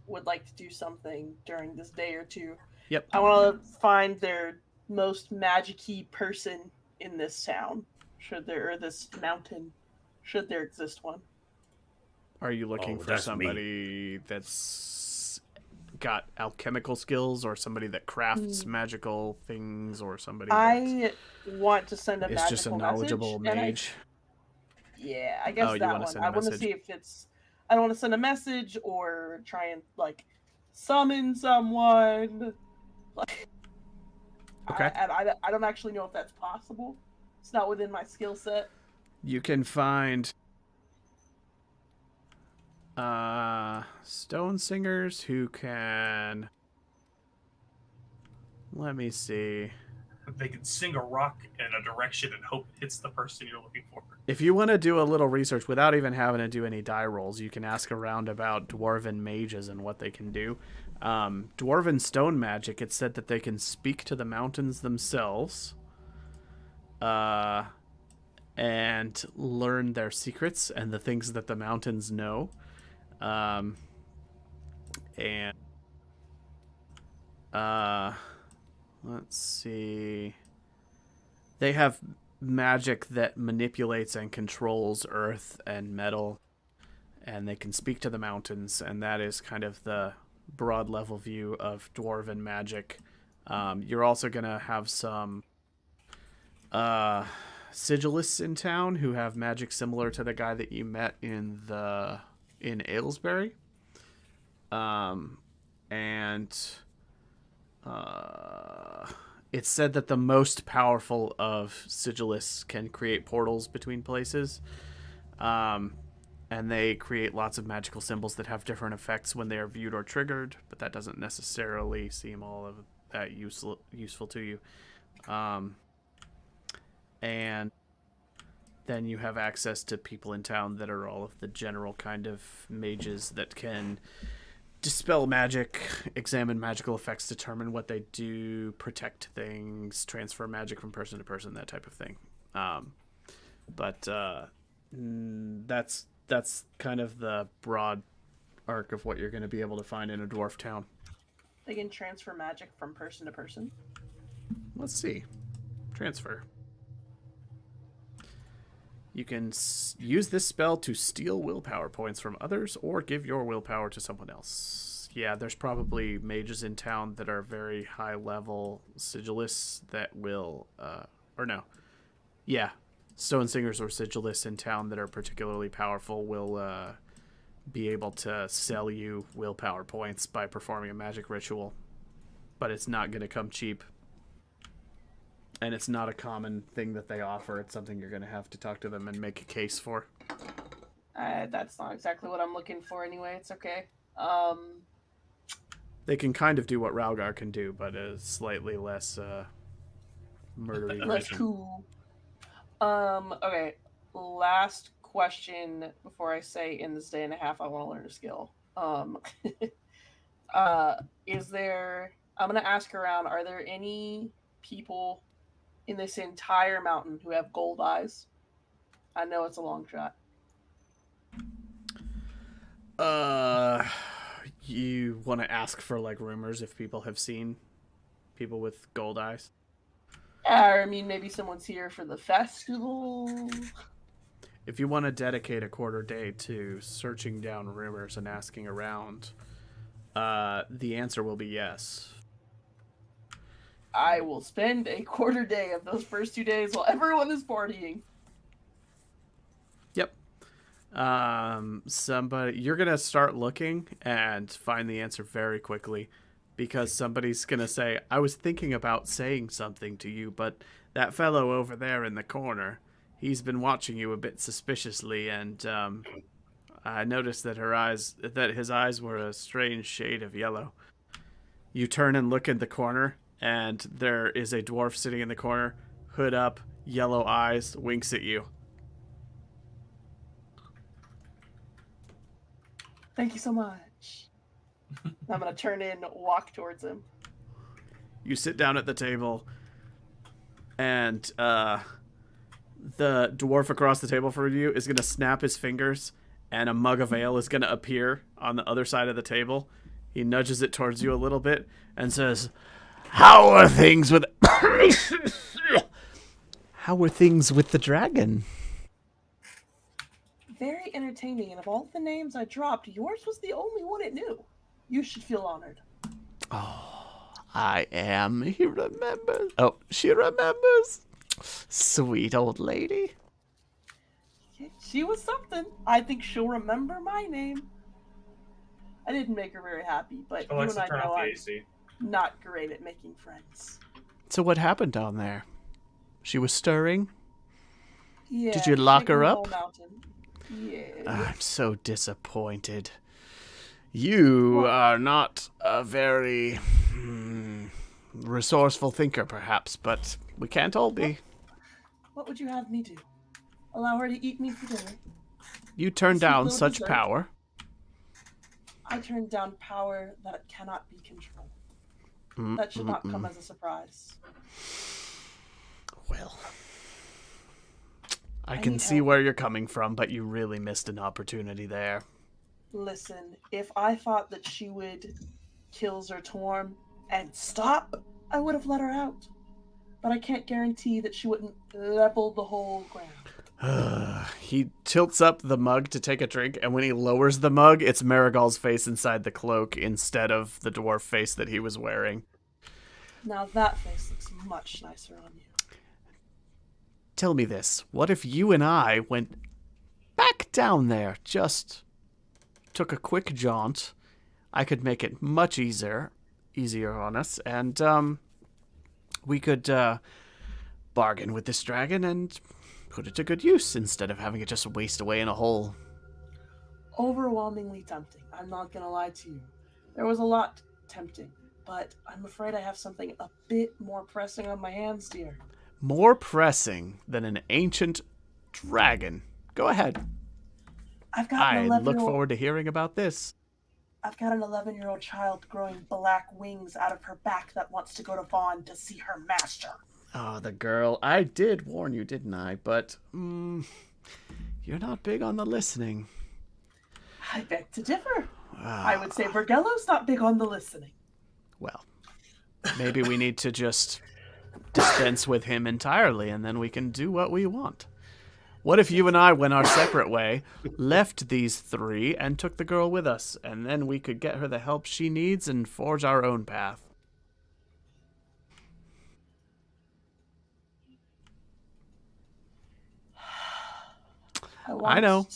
would like to do something during this day or two. Yep. I want to find their most magic-y person in this town, or this mountain, should there exist one. Are you looking for somebody that's got alchemical skills, or somebody that crafts magical things, or somebody I want to send a magical just a knowledgeable message, mage? I guess that one. I want to see if it's... I don't want to send a message or try and, like, summon someone. Like, okay. I don't actually know if that's possible. It's not within my skill set. You can find stone singers who can... Let me see. They can sing a rock in a direction and hope it hits the person you're looking for. If you want to do a little research without even having to do any die rolls, you can ask around about dwarven mages and what they can do. Dwarven stone magic, it said that they can speak to the mountains themselves and learn their secrets and the things that the mountains know. Let's see. They have magic that manipulates and controls earth and metal, and they can speak to the mountains, and that is kind of the broad level view of dwarven magic. You're also going to have some sigilists in town who have magic similar to the guy that you met in Aylesbury. It's said that the most powerful of sigilists can create portals between places. And they create lots of magical symbols that have different effects when they are viewed or triggered, but that doesn't necessarily seem all of that useful to you. And then you have access to people in town that are all of the general kind of mages that can dispel magic, examine magical effects, determine what they do, protect things, transfer magic from person to person, that type of thing. That's kind of the broad arc of what you're going to be able to find in a dwarf town. They can transfer magic from person to person. Let's see. Transfer. You can use this spell to steal willpower points from others or give your willpower to someone else. Yeah, there's probably mages in town that are very high level sigilists that will, stone singers or sigilists in town that are particularly powerful will be able to sell you willpower points by performing a magic ritual. But it's not going to come cheap. And it's not a common thing that they offer. It's something you're going to have to talk to them and make a case for. That's not exactly what I'm looking for anyway. It's okay. They can kind of do what Ralgar can do, but it's slightly less murdery. Less cool. Okay. Last question before I say in this day and a half I want to learn a skill. Is there... I'm going to ask around, are there any people in this entire mountain who have gold eyes? I know it's a long shot. You want to ask for like rumors if people have seen people with gold eyes? I mean, maybe someone's here for the festival. If you want to dedicate a quarter day to searching down rumors and asking around, the answer will be yes. I will spend a quarter day of those first 2 days while everyone is partying. Yep. You're gonna start looking and find the answer very quickly, because somebody's gonna say, "I was thinking about saying something to you, but that fellow over there in the corner, he's been watching you a bit suspiciously, and I noticed that his eyes were a strange shade of yellow." You turn and look in the corner, and there is a dwarf sitting in the corner, hood up, yellow eyes, winks at you. Thank you so much. I'm gonna turn in, walk towards him. You sit down at the table, and the dwarf across the table from you is going to snap his fingers, and a mug of ale is going to appear on the other side of the table. He nudges it towards you a little bit and says, "How are things with... How are things with the dragon?" Very entertaining, and of all the names I dropped, yours was the only one it knew. You should feel honored. Oh, I am. He remembers. Oh, she remembers. Sweet old lady. She was something. I think she'll remember my name. I didn't make her very happy, but you and Alexa, I turn know off the I'm AC. not great at making friends. So what happened down there? She was stirring? Yeah. Did you lock shaking her the up? whole mountain. Yeah. I'm so disappointed. You are not a very resourceful thinker, perhaps, but we can't all be. What would you have me do? Allow her to eat me for dinner? You turn Sweet down little such dessert. power. I turned down power that cannot be controlled. That should not come as a surprise. Well, I I can need see help. where you're coming from, but you really missed an opportunity there. Listen, if I thought that she would kill Zertorm and stop, I would have let her out. But I can't guarantee that she wouldn't level the whole ground. He tilts up the mug to take a drink, and when he lowers the mug, it's Marigold's face inside the cloak instead of the dwarf face that he was wearing. Now that face looks much nicer on you. Tell me this. What if you and I went back down there, just took a quick jaunt? I could make it much easier on us, and we could bargain with this dragon and put it to good use instead of having it just waste away in a hole. Overwhelmingly tempting. I'm not gonna lie to you. There was a lot tempting, but I'm afraid I have something a bit more pressing on my hands, dear. More pressing than an ancient dragon. Go ahead. I've got I an look 11-year-old. forward to hearing about this. I've got an 11-year-old child growing black wings out of her back that wants to go to Vaughn to see her master. Oh, the girl. I did warn you, didn't I? But, you're not big on the listening. I beg to differ. I would say Vergello's not big on the listening. Well, maybe we need to just dispense with him entirely, and then we can do what we want. What if you and I went our separate way, left these three, and took the girl with us, and then we could get her the help she needs and forge our own path? I know,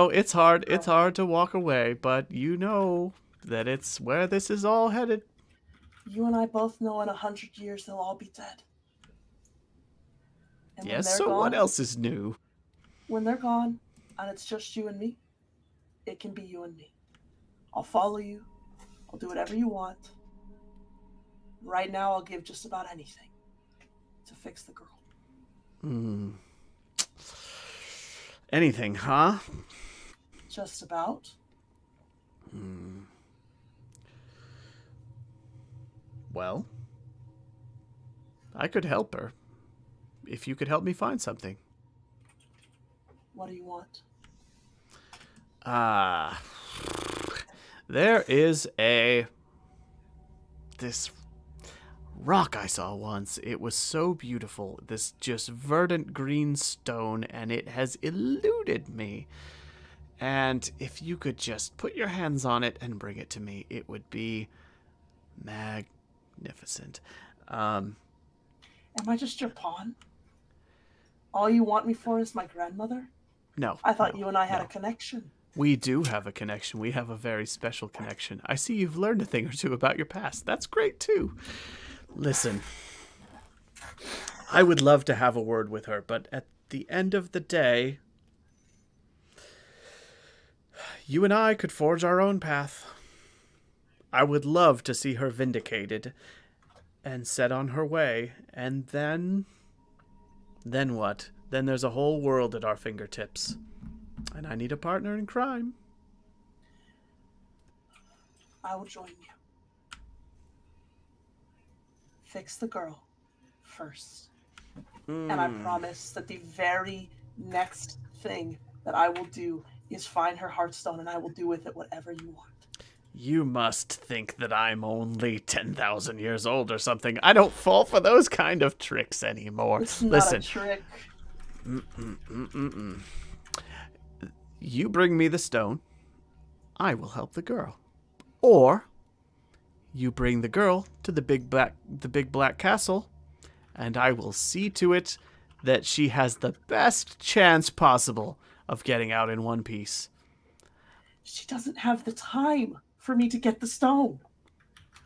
it's hard. It's hard to walk away, but you know that it's where this is all headed. You and I both know in 100 years they'll all be dead. And when Yes, they're so gone, what else is new? When they're gone, and it's just you and me, it can be you and me. I'll follow you. I'll do whatever you want. Right now, I'll give just about anything to fix the girl. Anything, huh? Just about. Well, I could help her. If you could help me find something. What do you want? There is this rock I saw once. It was so beautiful. This just verdant green stone, and it has eluded me. And if you could just put your hands on it and bring it to me, it would be magnificent. Am I just your pawn? All you want me for is my grandmother? No. I thought no, you and I had no. a connection. We do have a connection. We have a very special connection. I see you've learned a thing or two about your past. That's great, too. Listen, I would love to have a word with her, but at the end of the day, you and I could forge our own path. I would love to see her vindicated and set on her way, and then what? Then there's a whole world at our fingertips. And I need a partner in crime. I will join you. Fix the girl first. And I promise that the very next thing that I will do is find her heartstone, and I will do with it whatever you want. You must think that I'm only 10,000 years old or something. I don't fall for those kind of tricks anymore. It's not Listen. a trick. You bring me the stone, I will help the girl. Or you bring the girl to the big black castle, and I will see to it that she has the best chance possible of getting out in one piece. She doesn't have the time for me to get the stone.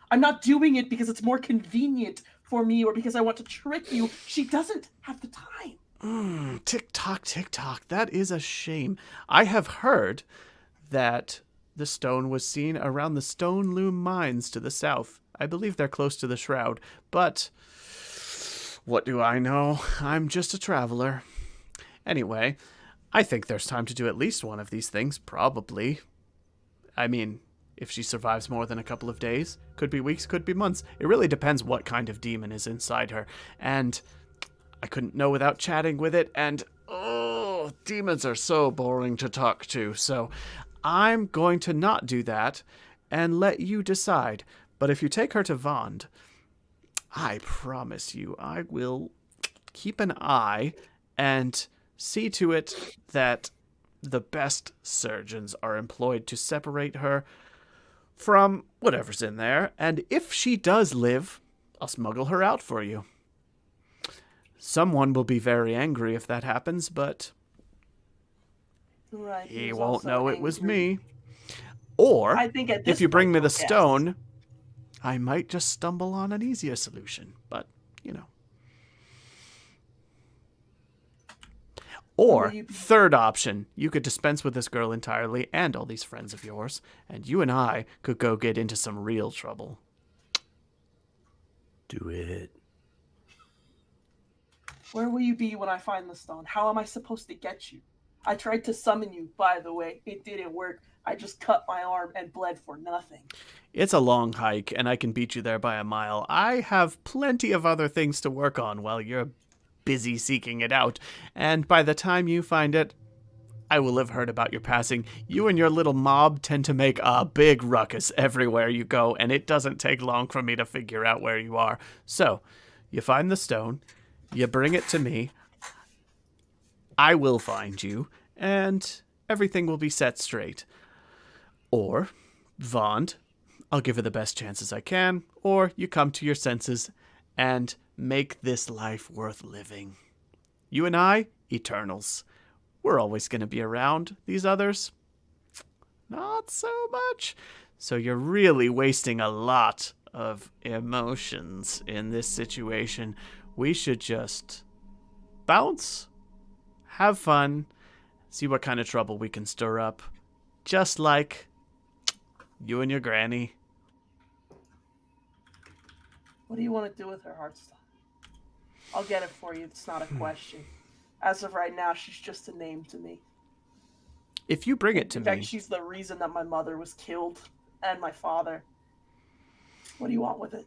I'm not doing it because it's more convenient for me or because I want to trick you. She doesn't have the time. Tick tock, tick tock. That is a shame. I have heard that the stone was seen around the Stone Loom mines to the south. I believe they're close to the Shroud, but what do I know? I'm just a traveler. Anyway, I think there's time to do at least one of these things, probably. I mean, if she survives more than a couple of days, could be weeks, could be months. It really depends what kind of demon is inside her. And I couldn't know without chatting with it, and demons are so boring to talk to, so I'm going to not do that and let you decide. But if you take her to Vond, I promise you I will keep an eye and see to it that the best surgeons are employed to separate her from whatever's in there, and if she does live, I'll smuggle her out for you. Someone will be very angry if that happens, but Right, he was won't also know it was angry. me. Or, I think at this if you bring point me the he'll guess. stone, I might just stumble on an easier solution, but, you know. Or, Will you be- third option, you could dispense with this girl entirely and all these friends of yours, and you and I could go get into some real trouble. Do it. Where will you be when I find the stone? How am I supposed to get you? I tried to summon you, by the way. It didn't work. I just cut my arm and bled for nothing. It's a long hike, and I can beat you there by a mile. I have plenty of other things to work on while you're busy seeking it out, and by the time you find it, I will have heard about your passing. You and your little mob tend to make a big ruckus everywhere you go, and it doesn't take long for me to figure out where you are. So, you find the stone, you bring it to me, I will find you, and everything will be set straight. Or, Vond, I'll give her the best chances I can, or you come to your senses and make this life worth living. You and I, eternals. We're always going to be around. These others, not so much. So you're really wasting a lot of emotions in this situation. We should just bounce, have fun, see what kind of trouble we can stir up. Just like you and your granny. What do you want to do with her heartstone? I'll get it for you. It's not a question. As of right now, she's just a name to me. If you bring it to In fact, me, she's the reason that my mother was killed and my father. What do you want with it?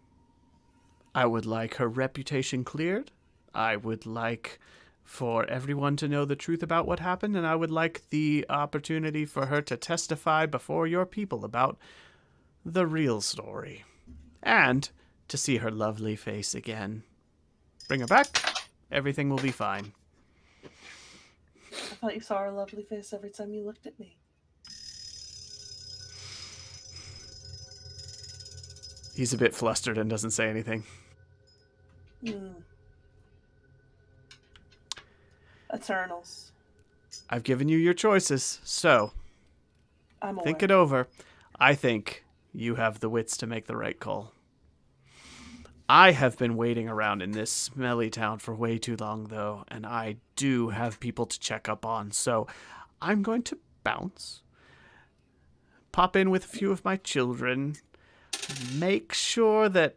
I would like her reputation cleared. I would like for everyone to know the truth about what happened, and I would like the opportunity for her to testify before your people about the real story. And to see her lovely face again. Bring her back. Everything will be fine. I thought you saw her lovely face every time you looked at me. He's a bit flustered and doesn't say anything. Eternals. I've given you your choices, so I'm aware. think it over. I think you have the wits to make the right call. I have been waiting around in this smelly town for way too long, though, and I do have people to check up on, so I'm going to bounce, pop in with a few of my children, make sure that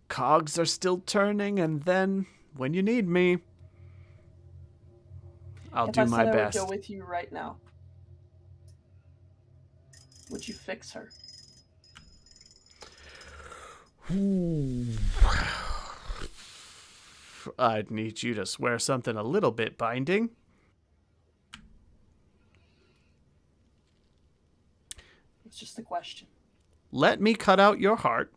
cogs are still turning, and then, when you need me, I'll do my If I best. said I would go with you right now, would you fix her? I'd need you to swear something a little bit binding. It's just a question. Let me cut out your heart,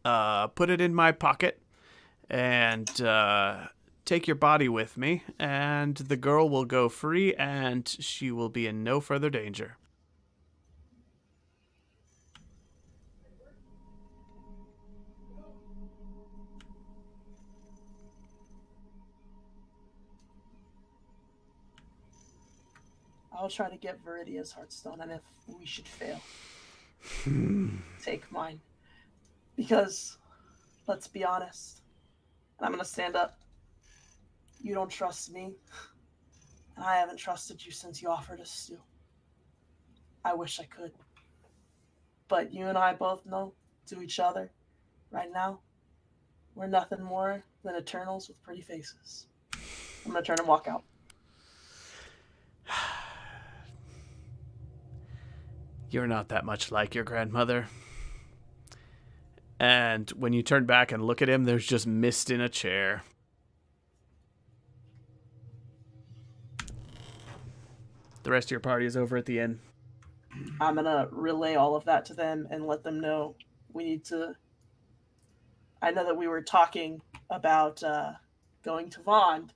put it in my pocket, and take your body with me, and the girl will go free, and she will be in no further danger. I'll try to get Viridia's Heartstone, and if we should fail, take mine. Because, let's be honest, and I'm going to stand up, you don't trust me, and I haven't trusted you since you offered us stew. I wish I could. But you and I both know, to each other, right now, we're nothing more than Eternals with pretty faces. I'm going to turn and walk out. You're not that much like your grandmother. And when you turn back and look at him, there's just mist in a chair. The rest of your party is over at the inn. I'm going to relay all of that to them and let them know we need to... I know that we were talking about going to Vond,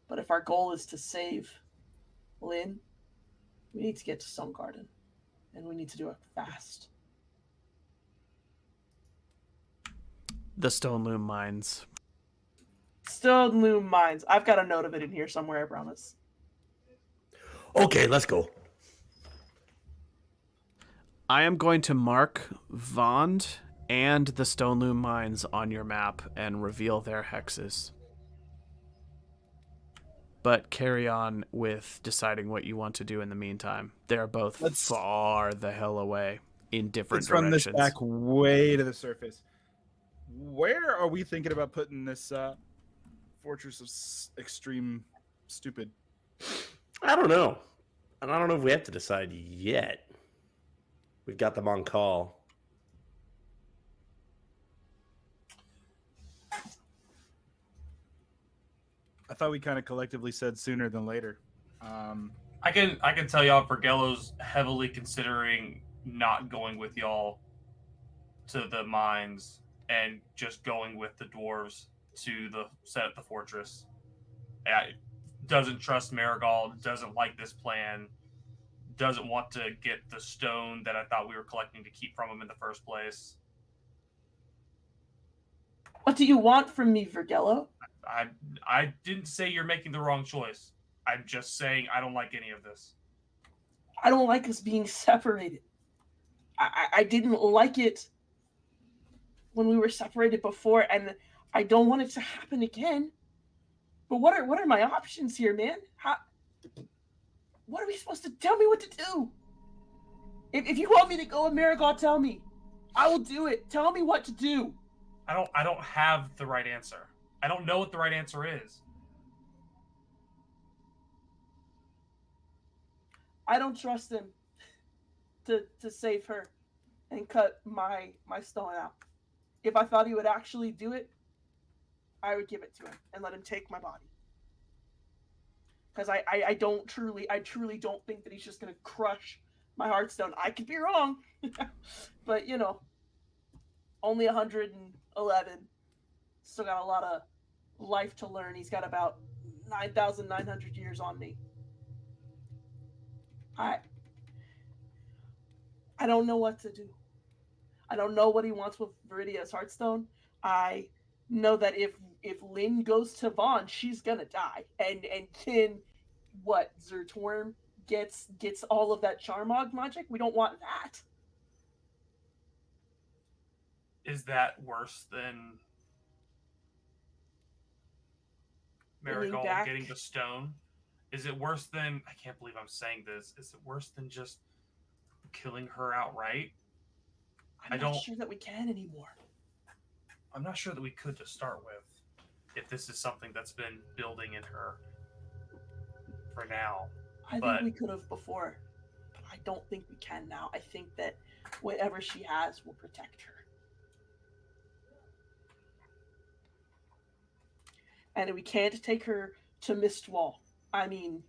but if our goal is to save Lynn, we need to get to Stone Garden, and we need to do it fast. The Stone Loom Mines. Stone Loom Mines. I've got a note of it in here somewhere, I promise. Okay, let's go. I am going to mark Vond and the Stone Loom Mines on your map and reveal their hexes. But carry on with deciding what you want to do in the meantime. They're both far the hell away in different directions. Let's run this back way to the surface. Where are we thinking about putting this Fortress of Extreme Stupid? I don't know. And I don't know if we have to decide yet. We've got them on call. I thought we kind of collectively said sooner than later. I can tell y'all Vergello's heavily considering not going with y'all to the mines and just going with the dwarves to the set up the fortress. Doesn't trust Marigold, doesn't like this plan, doesn't want to get the stone that I thought we were collecting to keep from him in the first place. What do you want from me, Vergello? I didn't say you're making the wrong choice. I'm just saying I don't like any of this. I don't like us being separated. I didn't like it when we were separated before, and I don't want it to happen again. But what are my options here, man? What are we supposed to... Tell me what to do. If you want me to go with Marigold, tell me. I will do it. Tell me what to do. I don't have the right answer. I don't know what the right answer is. I don't trust him to save her and cut my stone out. If I thought he would actually do it, I would give it to him and let him take my body. Because I truly don't think that he's just gonna crush my Hearthstone. I could be wrong, but only 111. Still got a lot of life to learn. He's got about 9,900 years on me. I don't know what to do. I don't know what he wants with Viridia's Hearthstone. I know that if Lynn goes to Vaughn, she's gonna die. And then what? Zertorm gets all of that Charmog magic. We don't want that. Is that worse than Marigold back- getting the stone? Is it worse than, I can't believe I'm saying this, is it worse than just killing her outright? I'm not sure that we can anymore. I'm not sure that we could to start with, if this is something that's been building in her for now. I think we could have before, but I don't think we can now. I think that whatever she has will protect her. And we can't take her to Mistwall. I mean,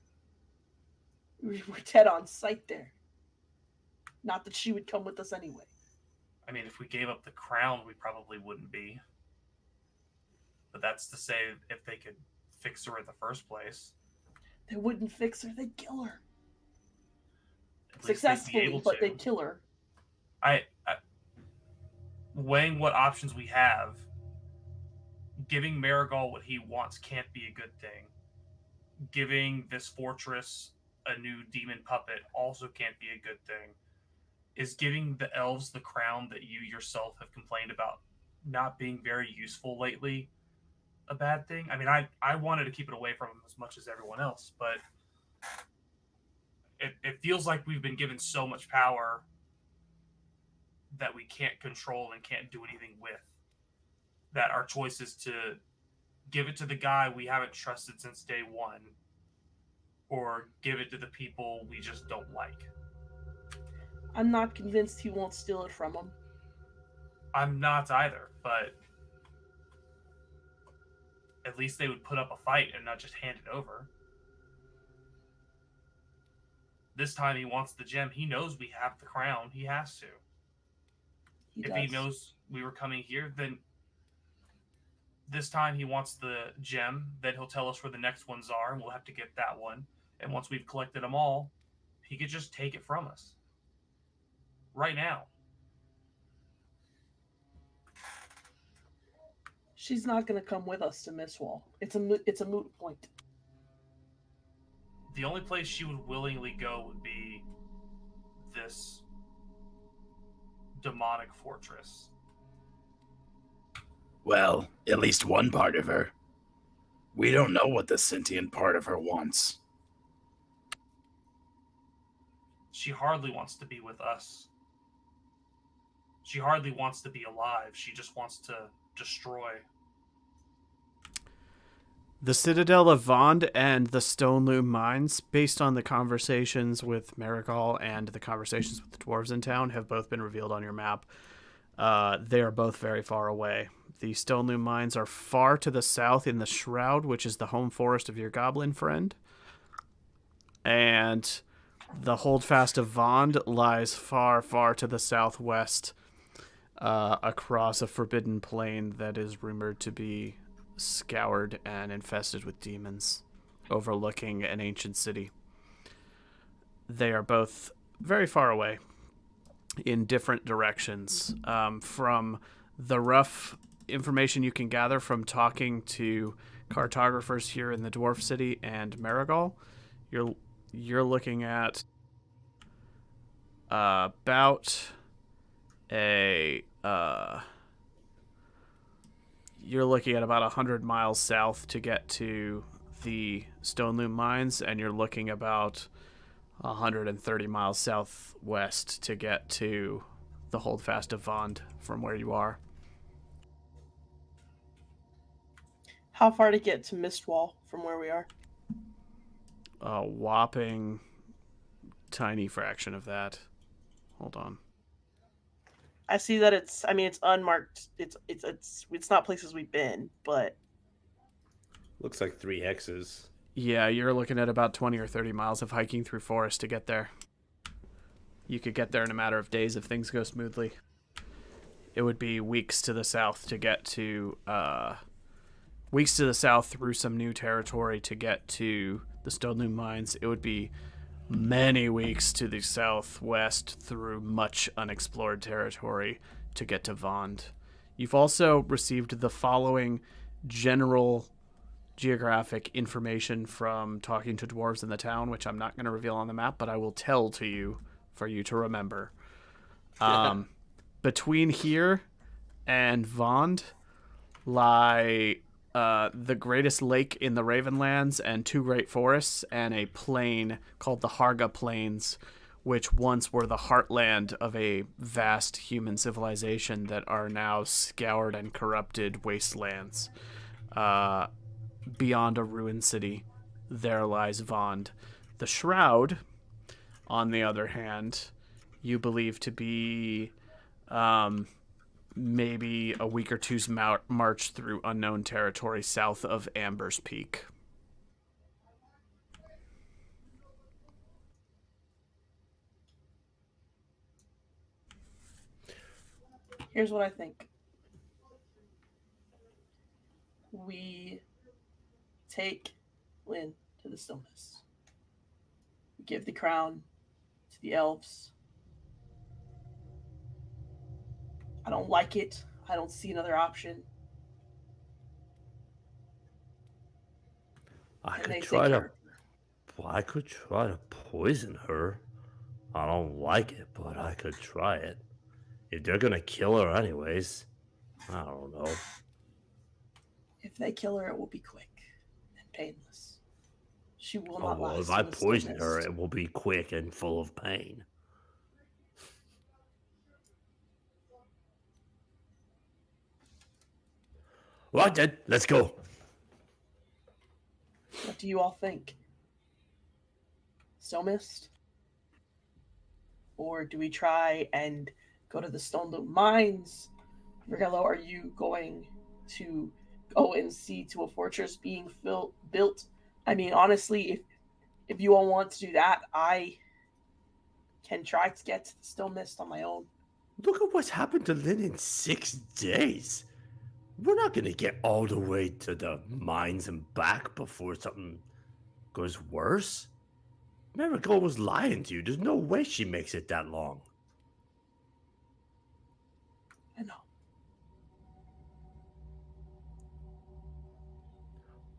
we're dead on sight there. Not that she would come with us anyway. I mean, if we gave up the crown, we probably wouldn't be. But that's to say, if they could fix her in the first place. They wouldn't fix her, they'd kill her. At least they'd be able Successfully, but to. they'd kill her. I weighing what options we have, giving Marigold what he wants can't be a good thing. Giving this fortress a new demon puppet also can't be a good thing. Is giving the elves the crown that you yourself have complained about not being very useful lately a bad thing? I mean, I wanted to keep it away from them as much as everyone else, but it feels like we've been given so much power that we can't control and can't do anything with. That our choice is to give it to the guy we haven't trusted since day one, or give it to the people we just don't like. I'm not convinced he won't steal it from him. I'm not either, but at least they would put up a fight and not just hand it over. This time he wants the gem. He knows we have the crown. He has to. If he knows we were coming here, then this time he wants the gem. Then he'll tell us where the next ones are, and we'll have to get that one. And once we've collected them all, he could just take it from us. Right now. She's not going to come with us to Mistwall. It's a moot point. The only place she would willingly go would be this demonic fortress. Well, at least one part of her. We don't know what the sentient part of her wants. She hardly wants to be with us. She hardly wants to be alive. She just wants to destroy. The Citadel of Vond and the Stone Loom Mines, based on the conversations with Marigal and the conversations with the dwarves in town, have both been revealed on your map. They are both very far away. The Stone Loom Mines are far to the south in the Shroud, which is the home forest of your goblin friend. And the Holdfast of Vond lies far, far to the southwest, across a forbidden plain that is rumored to be scoured and infested with demons, overlooking an ancient city. They are both very far away in different directions. From the rough information you can gather from talking to cartographers here in the Dwarf City and Marigal, you're looking at about a you're looking at about 100 miles south to get to the Stone Loom Mines, and you're looking about 130 miles southwest to get to the Holdfast of Vond from where you are. How far to get to Mistwall from where we are? A whopping tiny fraction of that. Hold on. I see that it's unmarked. It's not places we've been, but Looks like 3 hexes. Yeah, you're looking at about 20 or 30 miles of hiking through forest to get there. You could get there in a matter of days if things go smoothly. It would be weeks to the south to get to, weeks to the south through some new territory to get to the Stone Loom Mines. It would be many weeks to the southwest through much unexplored territory to get to Vond. You've also received the following general geographic information from talking to dwarves in the town, which I'm not going to reveal on the map, but I will tell to you for you to remember. Between here and Vond lie the greatest lake in the Ravenlands and 2 great forests and a plain called the Harga Plains, which once were the heartland of a vast human civilization that are now scoured and corrupted wastelands. Beyond a ruined city, there lies Vond. The Shroud, on the other hand, you believe to be maybe a week or two's march through unknown territory south of Amber's Peak. Here's what I think. We take Lynn to the Stillness. We give the crown to the elves. I don't like it. I don't see another option. I And they could take try to. her. Well, I could try to poison her. I don't like it, but I could try it. If they're gonna kill her anyways, I don't know. If they kill her, it will be quick and painless. She will Oh not well, last if I in the poison her, Stillness. it will be quick and full of pain. Right then, let's go. What do you all think? Still missed? Or do we try and go to the Stone Loop Mines? Rigello, are you going to go and see to a fortress being built? I mean, honestly, if you all want to do that, I can try to get to the Still Mist on my own. Look at what's happened to Lynn in 6 days. We're not gonna get all the way to the mines and back before something goes worse. Miracle was lying to you. There's no way she makes it that long. I know.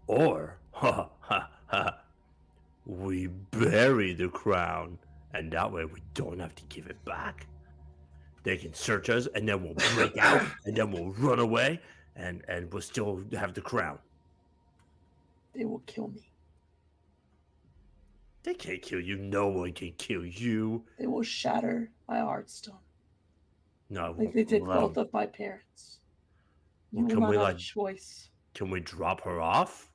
Or, we bury the crown, and that way we don't have to give it back. They can search us, and then we'll break out, and then we'll run away, and we'll still have the crown. They will kill me. They can't kill you. No one can kill you. They will shatter my heartstone. No, Like they did well, both of my parents. You Well, will can not we, have like- a choice. Can we drop her off?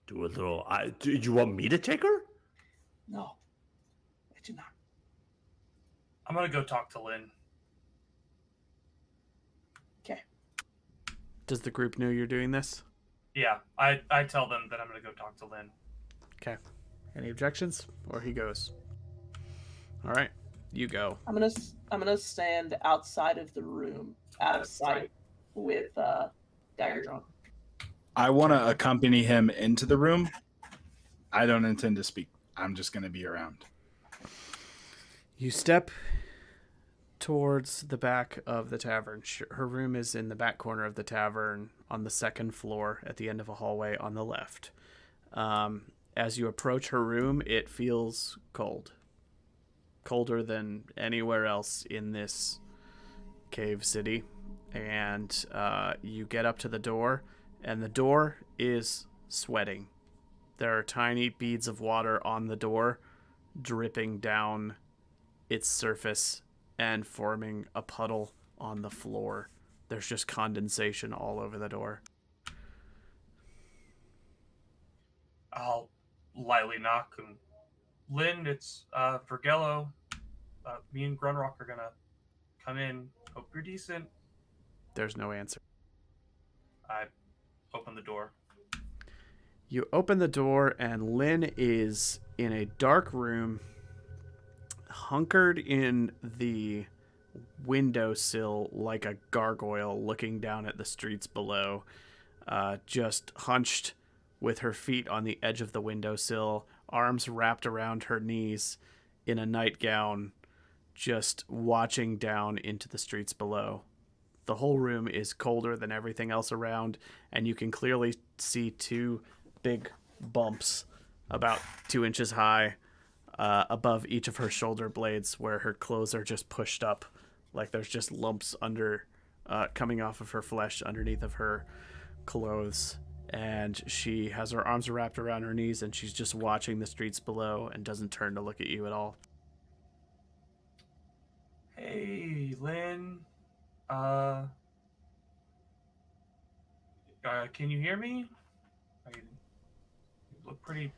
Do a little. Do you want me to take her? No, I do not. I'm gonna go talk to Lynn. Okay. Does the group know you're doing this? Yeah, I tell them that I'm gonna go talk to Lynn. Okay. Any objections? Or he goes. All right, you go. I'm gonna stand outside of the room, out of sight, with dagger drawn. I want to accompany him into the room. I don't intend to speak. I'm just going to be around. You step towards the back of the tavern. Her room is in the back corner of the tavern on the second floor at the end of a hallway on the left. As you approach her room, it feels cold. Colder than anywhere else in this cave city. And you get up to the door, and the door is sweating. There are tiny beads of water on the door, dripping down its surface and forming a puddle on the floor. There's just condensation all over the door. I'll lightly knock and Lynn, it's Vergello. Me and Grunrock are gonna come in. Hope you're decent. There's no answer. I open the door. You open the door, and Lynn is in a dark room, hunkered in the windowsill like a gargoyle, looking down at the streets below, just hunched with her feet on the edge of the windowsill, arms wrapped around her knees in a nightgown, just watching down into the streets below. The whole room is colder than everything else around, and you can clearly see two big bumps about 2 inches high above each of her shoulder blades, where her clothes are just pushed up, like there's just lumps under coming off of her flesh underneath of her clothes. And she has her arms wrapped around her knees, and she's just watching the streets below and doesn't turn to look at you at all. Hey, Lynn. Can you hear me? You look pretty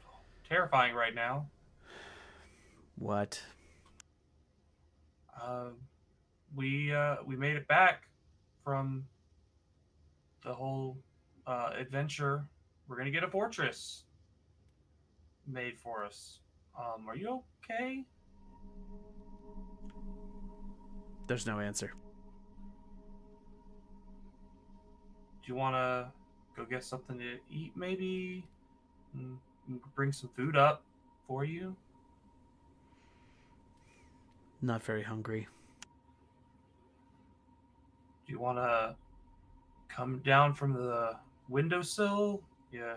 terrifying right now. What? We made it back from the whole adventure. We're gonna get a fortress made for us. Are you okay? There's no answer. Do you want to go get something to eat, maybe? Bring some food up for you? Not very hungry. Do you want to come down from the windowsill? Yeah.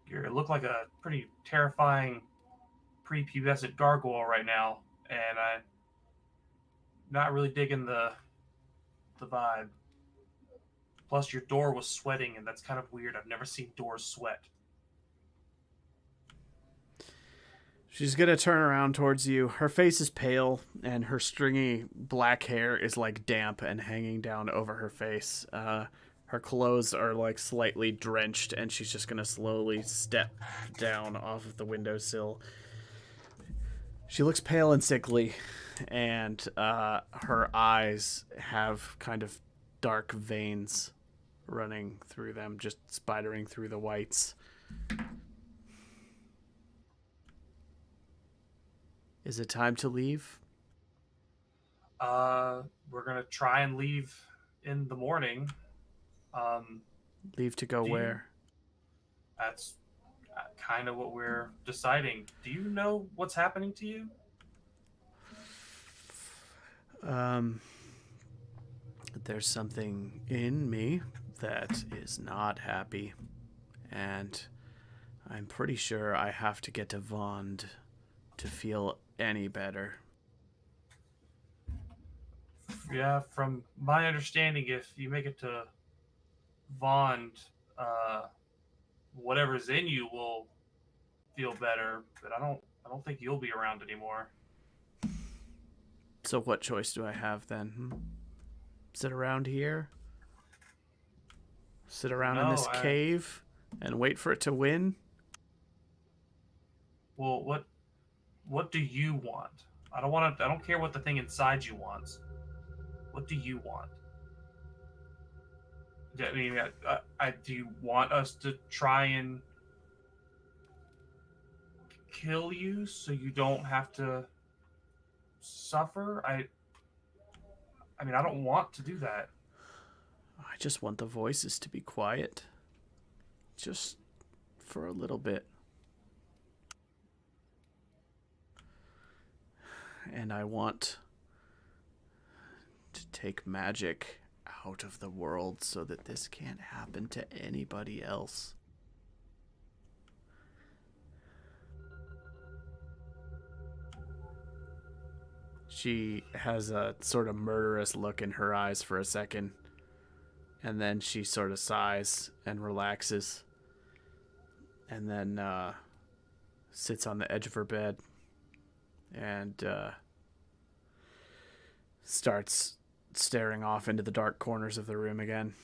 You look like a pretty terrifying prepubescent gargoyle right now, and I'm not really digging the vibe. Plus, your door was sweating, and that's kind of weird. I've never seen doors sweat. She's gonna turn around towards you. Her face is pale, and her stringy black hair is like damp and hanging down over her face. Her clothes are like slightly drenched, and she's just gonna slowly step down off of the windowsill. She looks pale and sickly, and her eyes have kind of dark veins running through them, just spidering through the whites. Is it time to leave? We're gonna try and leave in the morning. Leave to go where? That's kind of what we're deciding. Do you know what's happening to you? There's something in me that is not happy, and I'm pretty sure I have to get to Vond to feel any better. Yeah, from my understanding, if you make it to Vond, whatever's in you will feel better. But I don't think you'll be around anymore. So what choice do I have then? Sit around here? Sit around in this cave and wait for it to win? Well, what do you want? I don't care what the thing inside you wants. What do you want? I mean, do you want us to try and kill you so you don't have to suffer? I mean, I don't want to do that. I just want the voices to be quiet. Just for a little bit. And I want to take magic out of the world so that this can't happen to anybody else. She has a sort of murderous look in her eyes for a second, and then she sort of sighs and relaxes, and then sits on the edge of her bed and starts staring off into the dark corners of the room again.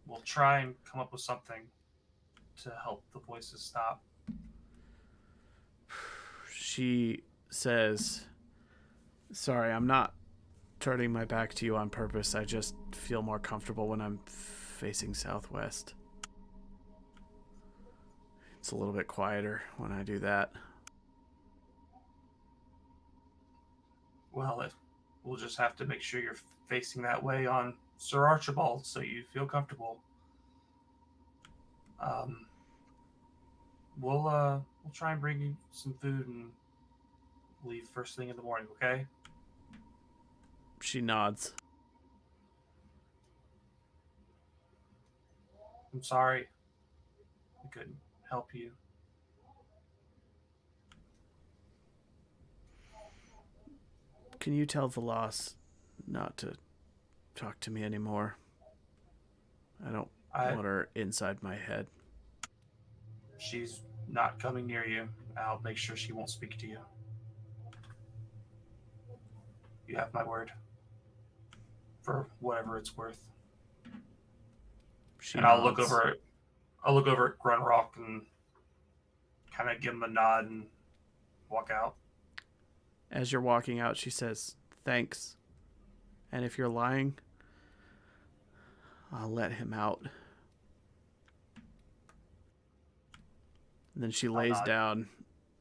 We'll try and come up with something to help the voices stop. She says, "Sorry, I'm not turning my back to you on purpose. I just feel more comfortable when I'm facing southwest. It's a little bit quieter when I do that. Well, we'll just have to make sure you're facing that way on Sir Archibald so you feel comfortable. We'll try and bring you some food and leave first thing in the morning, okay? She nods. I'm sorry I couldn't help you. Can you tell the loss not to talk to me anymore? I don't want her inside my head. She's not coming near you. I'll make sure she won't speak to you. You have my word. For whatever it's worth. She and I'll nods. look over at Grunrock and kind of give him a nod and walk out. As you're walking out, she says, "Thanks. And if you're lying, I'll let him out." And then she lays down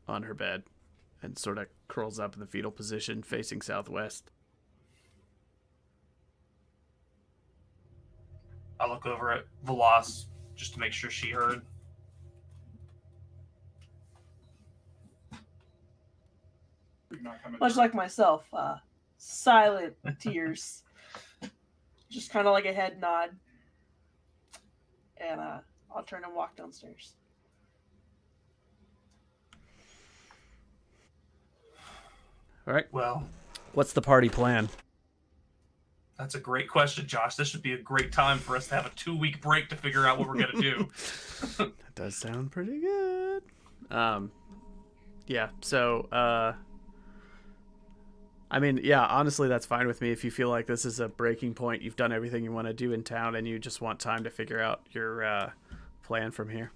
on her bed and sort of curls up in the fetal position, facing southwest. I look over at Velas just to make sure she heard. Much like myself, silent tears. Just kind of like a head nod. And I'll turn and walk downstairs. All right. Well, what's the party plan? That's a great question, Josh. This would be a great time for us to have a 2-week break to figure out what we're going to do. That does sound pretty good. Yeah, so, I mean, yeah, honestly, that's fine with me. If you feel like this is a breaking point, you've done everything you want to do in town, and you just want time to figure out your plan from here.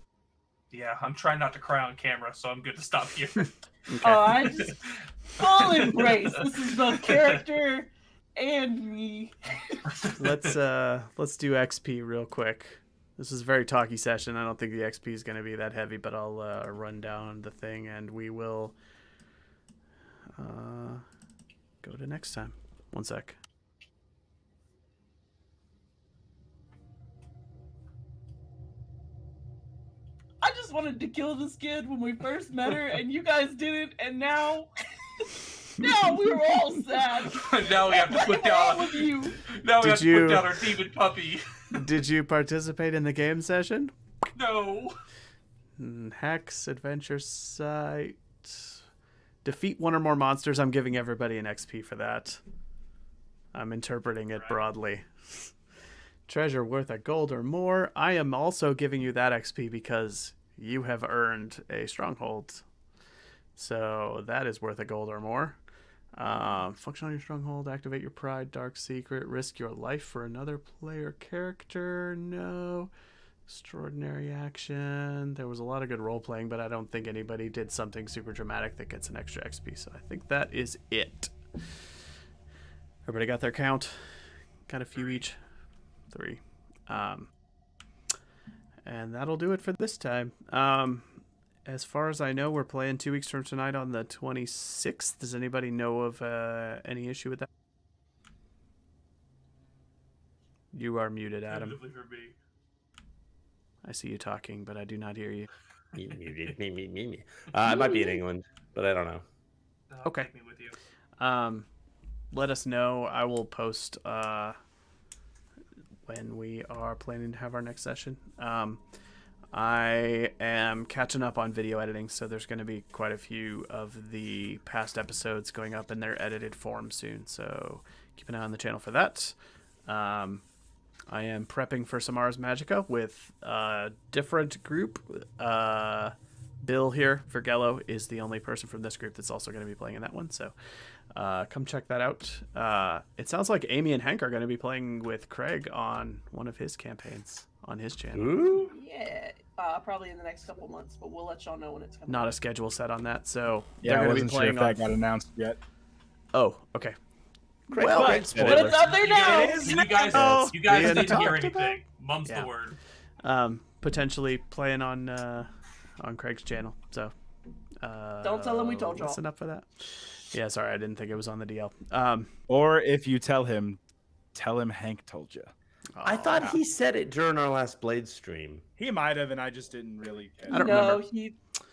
Yeah, I'm trying not to cry on camera, so I'm good to stop here. Okay. Oh, I just full embrace. This is both character and me. Let's do XP real quick. This is a very talky session. I don't think the XP is going to be that heavy, but I'll run down the thing, and we will go to next time. One sec. I just wanted to kill this kid when we first met her, and you guys didn't, and now we were all sad. Now we have to put down. With you. Now we have to put down our demon puppy. Did you participate in the game session? No. Hex, adventure site. Defeat one or more monsters. I'm giving everybody an XP for that. I'm interpreting it broadly. Treasure worth a gold or more. I am also giving you that XP because you have earned a stronghold. So that is worth a gold or more. Function on your stronghold. Activate your pride. Dark secret. Risk your life for another player character. No. Extraordinary action. There was a lot of good role playing, but I don't think anybody did something super dramatic that gets an extra XP. So I think that is it. Everybody got their count? Got a few each? 3. And that'll do it for this time. As far as I know, we're playing 2 weeks from tonight on the 26th. Does anybody know of any issue with that? You are muted, Adam. For me. I see you talking, but I do not hear you. Me. I might be in England, but I don't know. Okay. Take me with you. Let us know. I will post when we are planning to have our next session. I am catching up on video editing, so there's going to be quite a few of the past episodes going up in their edited form soon, so keep an eye on the channel for that. I am prepping for some Ars Magica with a different group. Bill here, Vergello, is the only person from this group that's also going to be playing in that one, so come check that out. It sounds like Amy and Hank are going to be playing with Craig on one of his campaigns on his channel. Ooh. Yeah, probably in the next couple months, but we'll let y'all know when it's coming. Not a schedule set on that, so Yeah, I they're going to wasn't be sure playing if that got announced yet. Oh, okay. Well, Craig's spoiler. But it's out there now. You guys being didn't hear talked about. anything. Mum's Yeah. the word. Potentially playing on Craig's channel. So Don't tell him we told y'all. listen up for that. Yeah, sorry, I didn't think it was on the DL. Or if you tell him Hank told you. I thought he said it during our last Blade stream. He might have, and I just didn't really. I don't No, remember.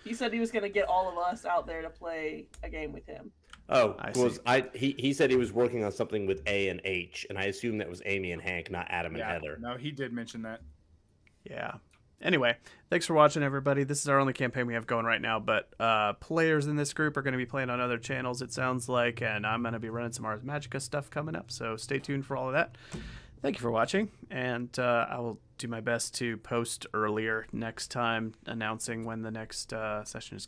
he said he was gonna get all of us out there to play a game with him. Oh, I was see. he said he was working on something with A and H, and I assumed that was Amy and Hank, not Adam and Heather. No, he did mention that. Yeah. Anyway, thanks for watching, everybody. This is our only campaign we have going right now, but players in this group are going to be playing on other channels, it sounds like, and I'm going to be running some Ars Magica stuff coming up, so stay tuned for all of that. Thank you for watching, and I will do my best to post earlier next time, announcing when the next session is going to be.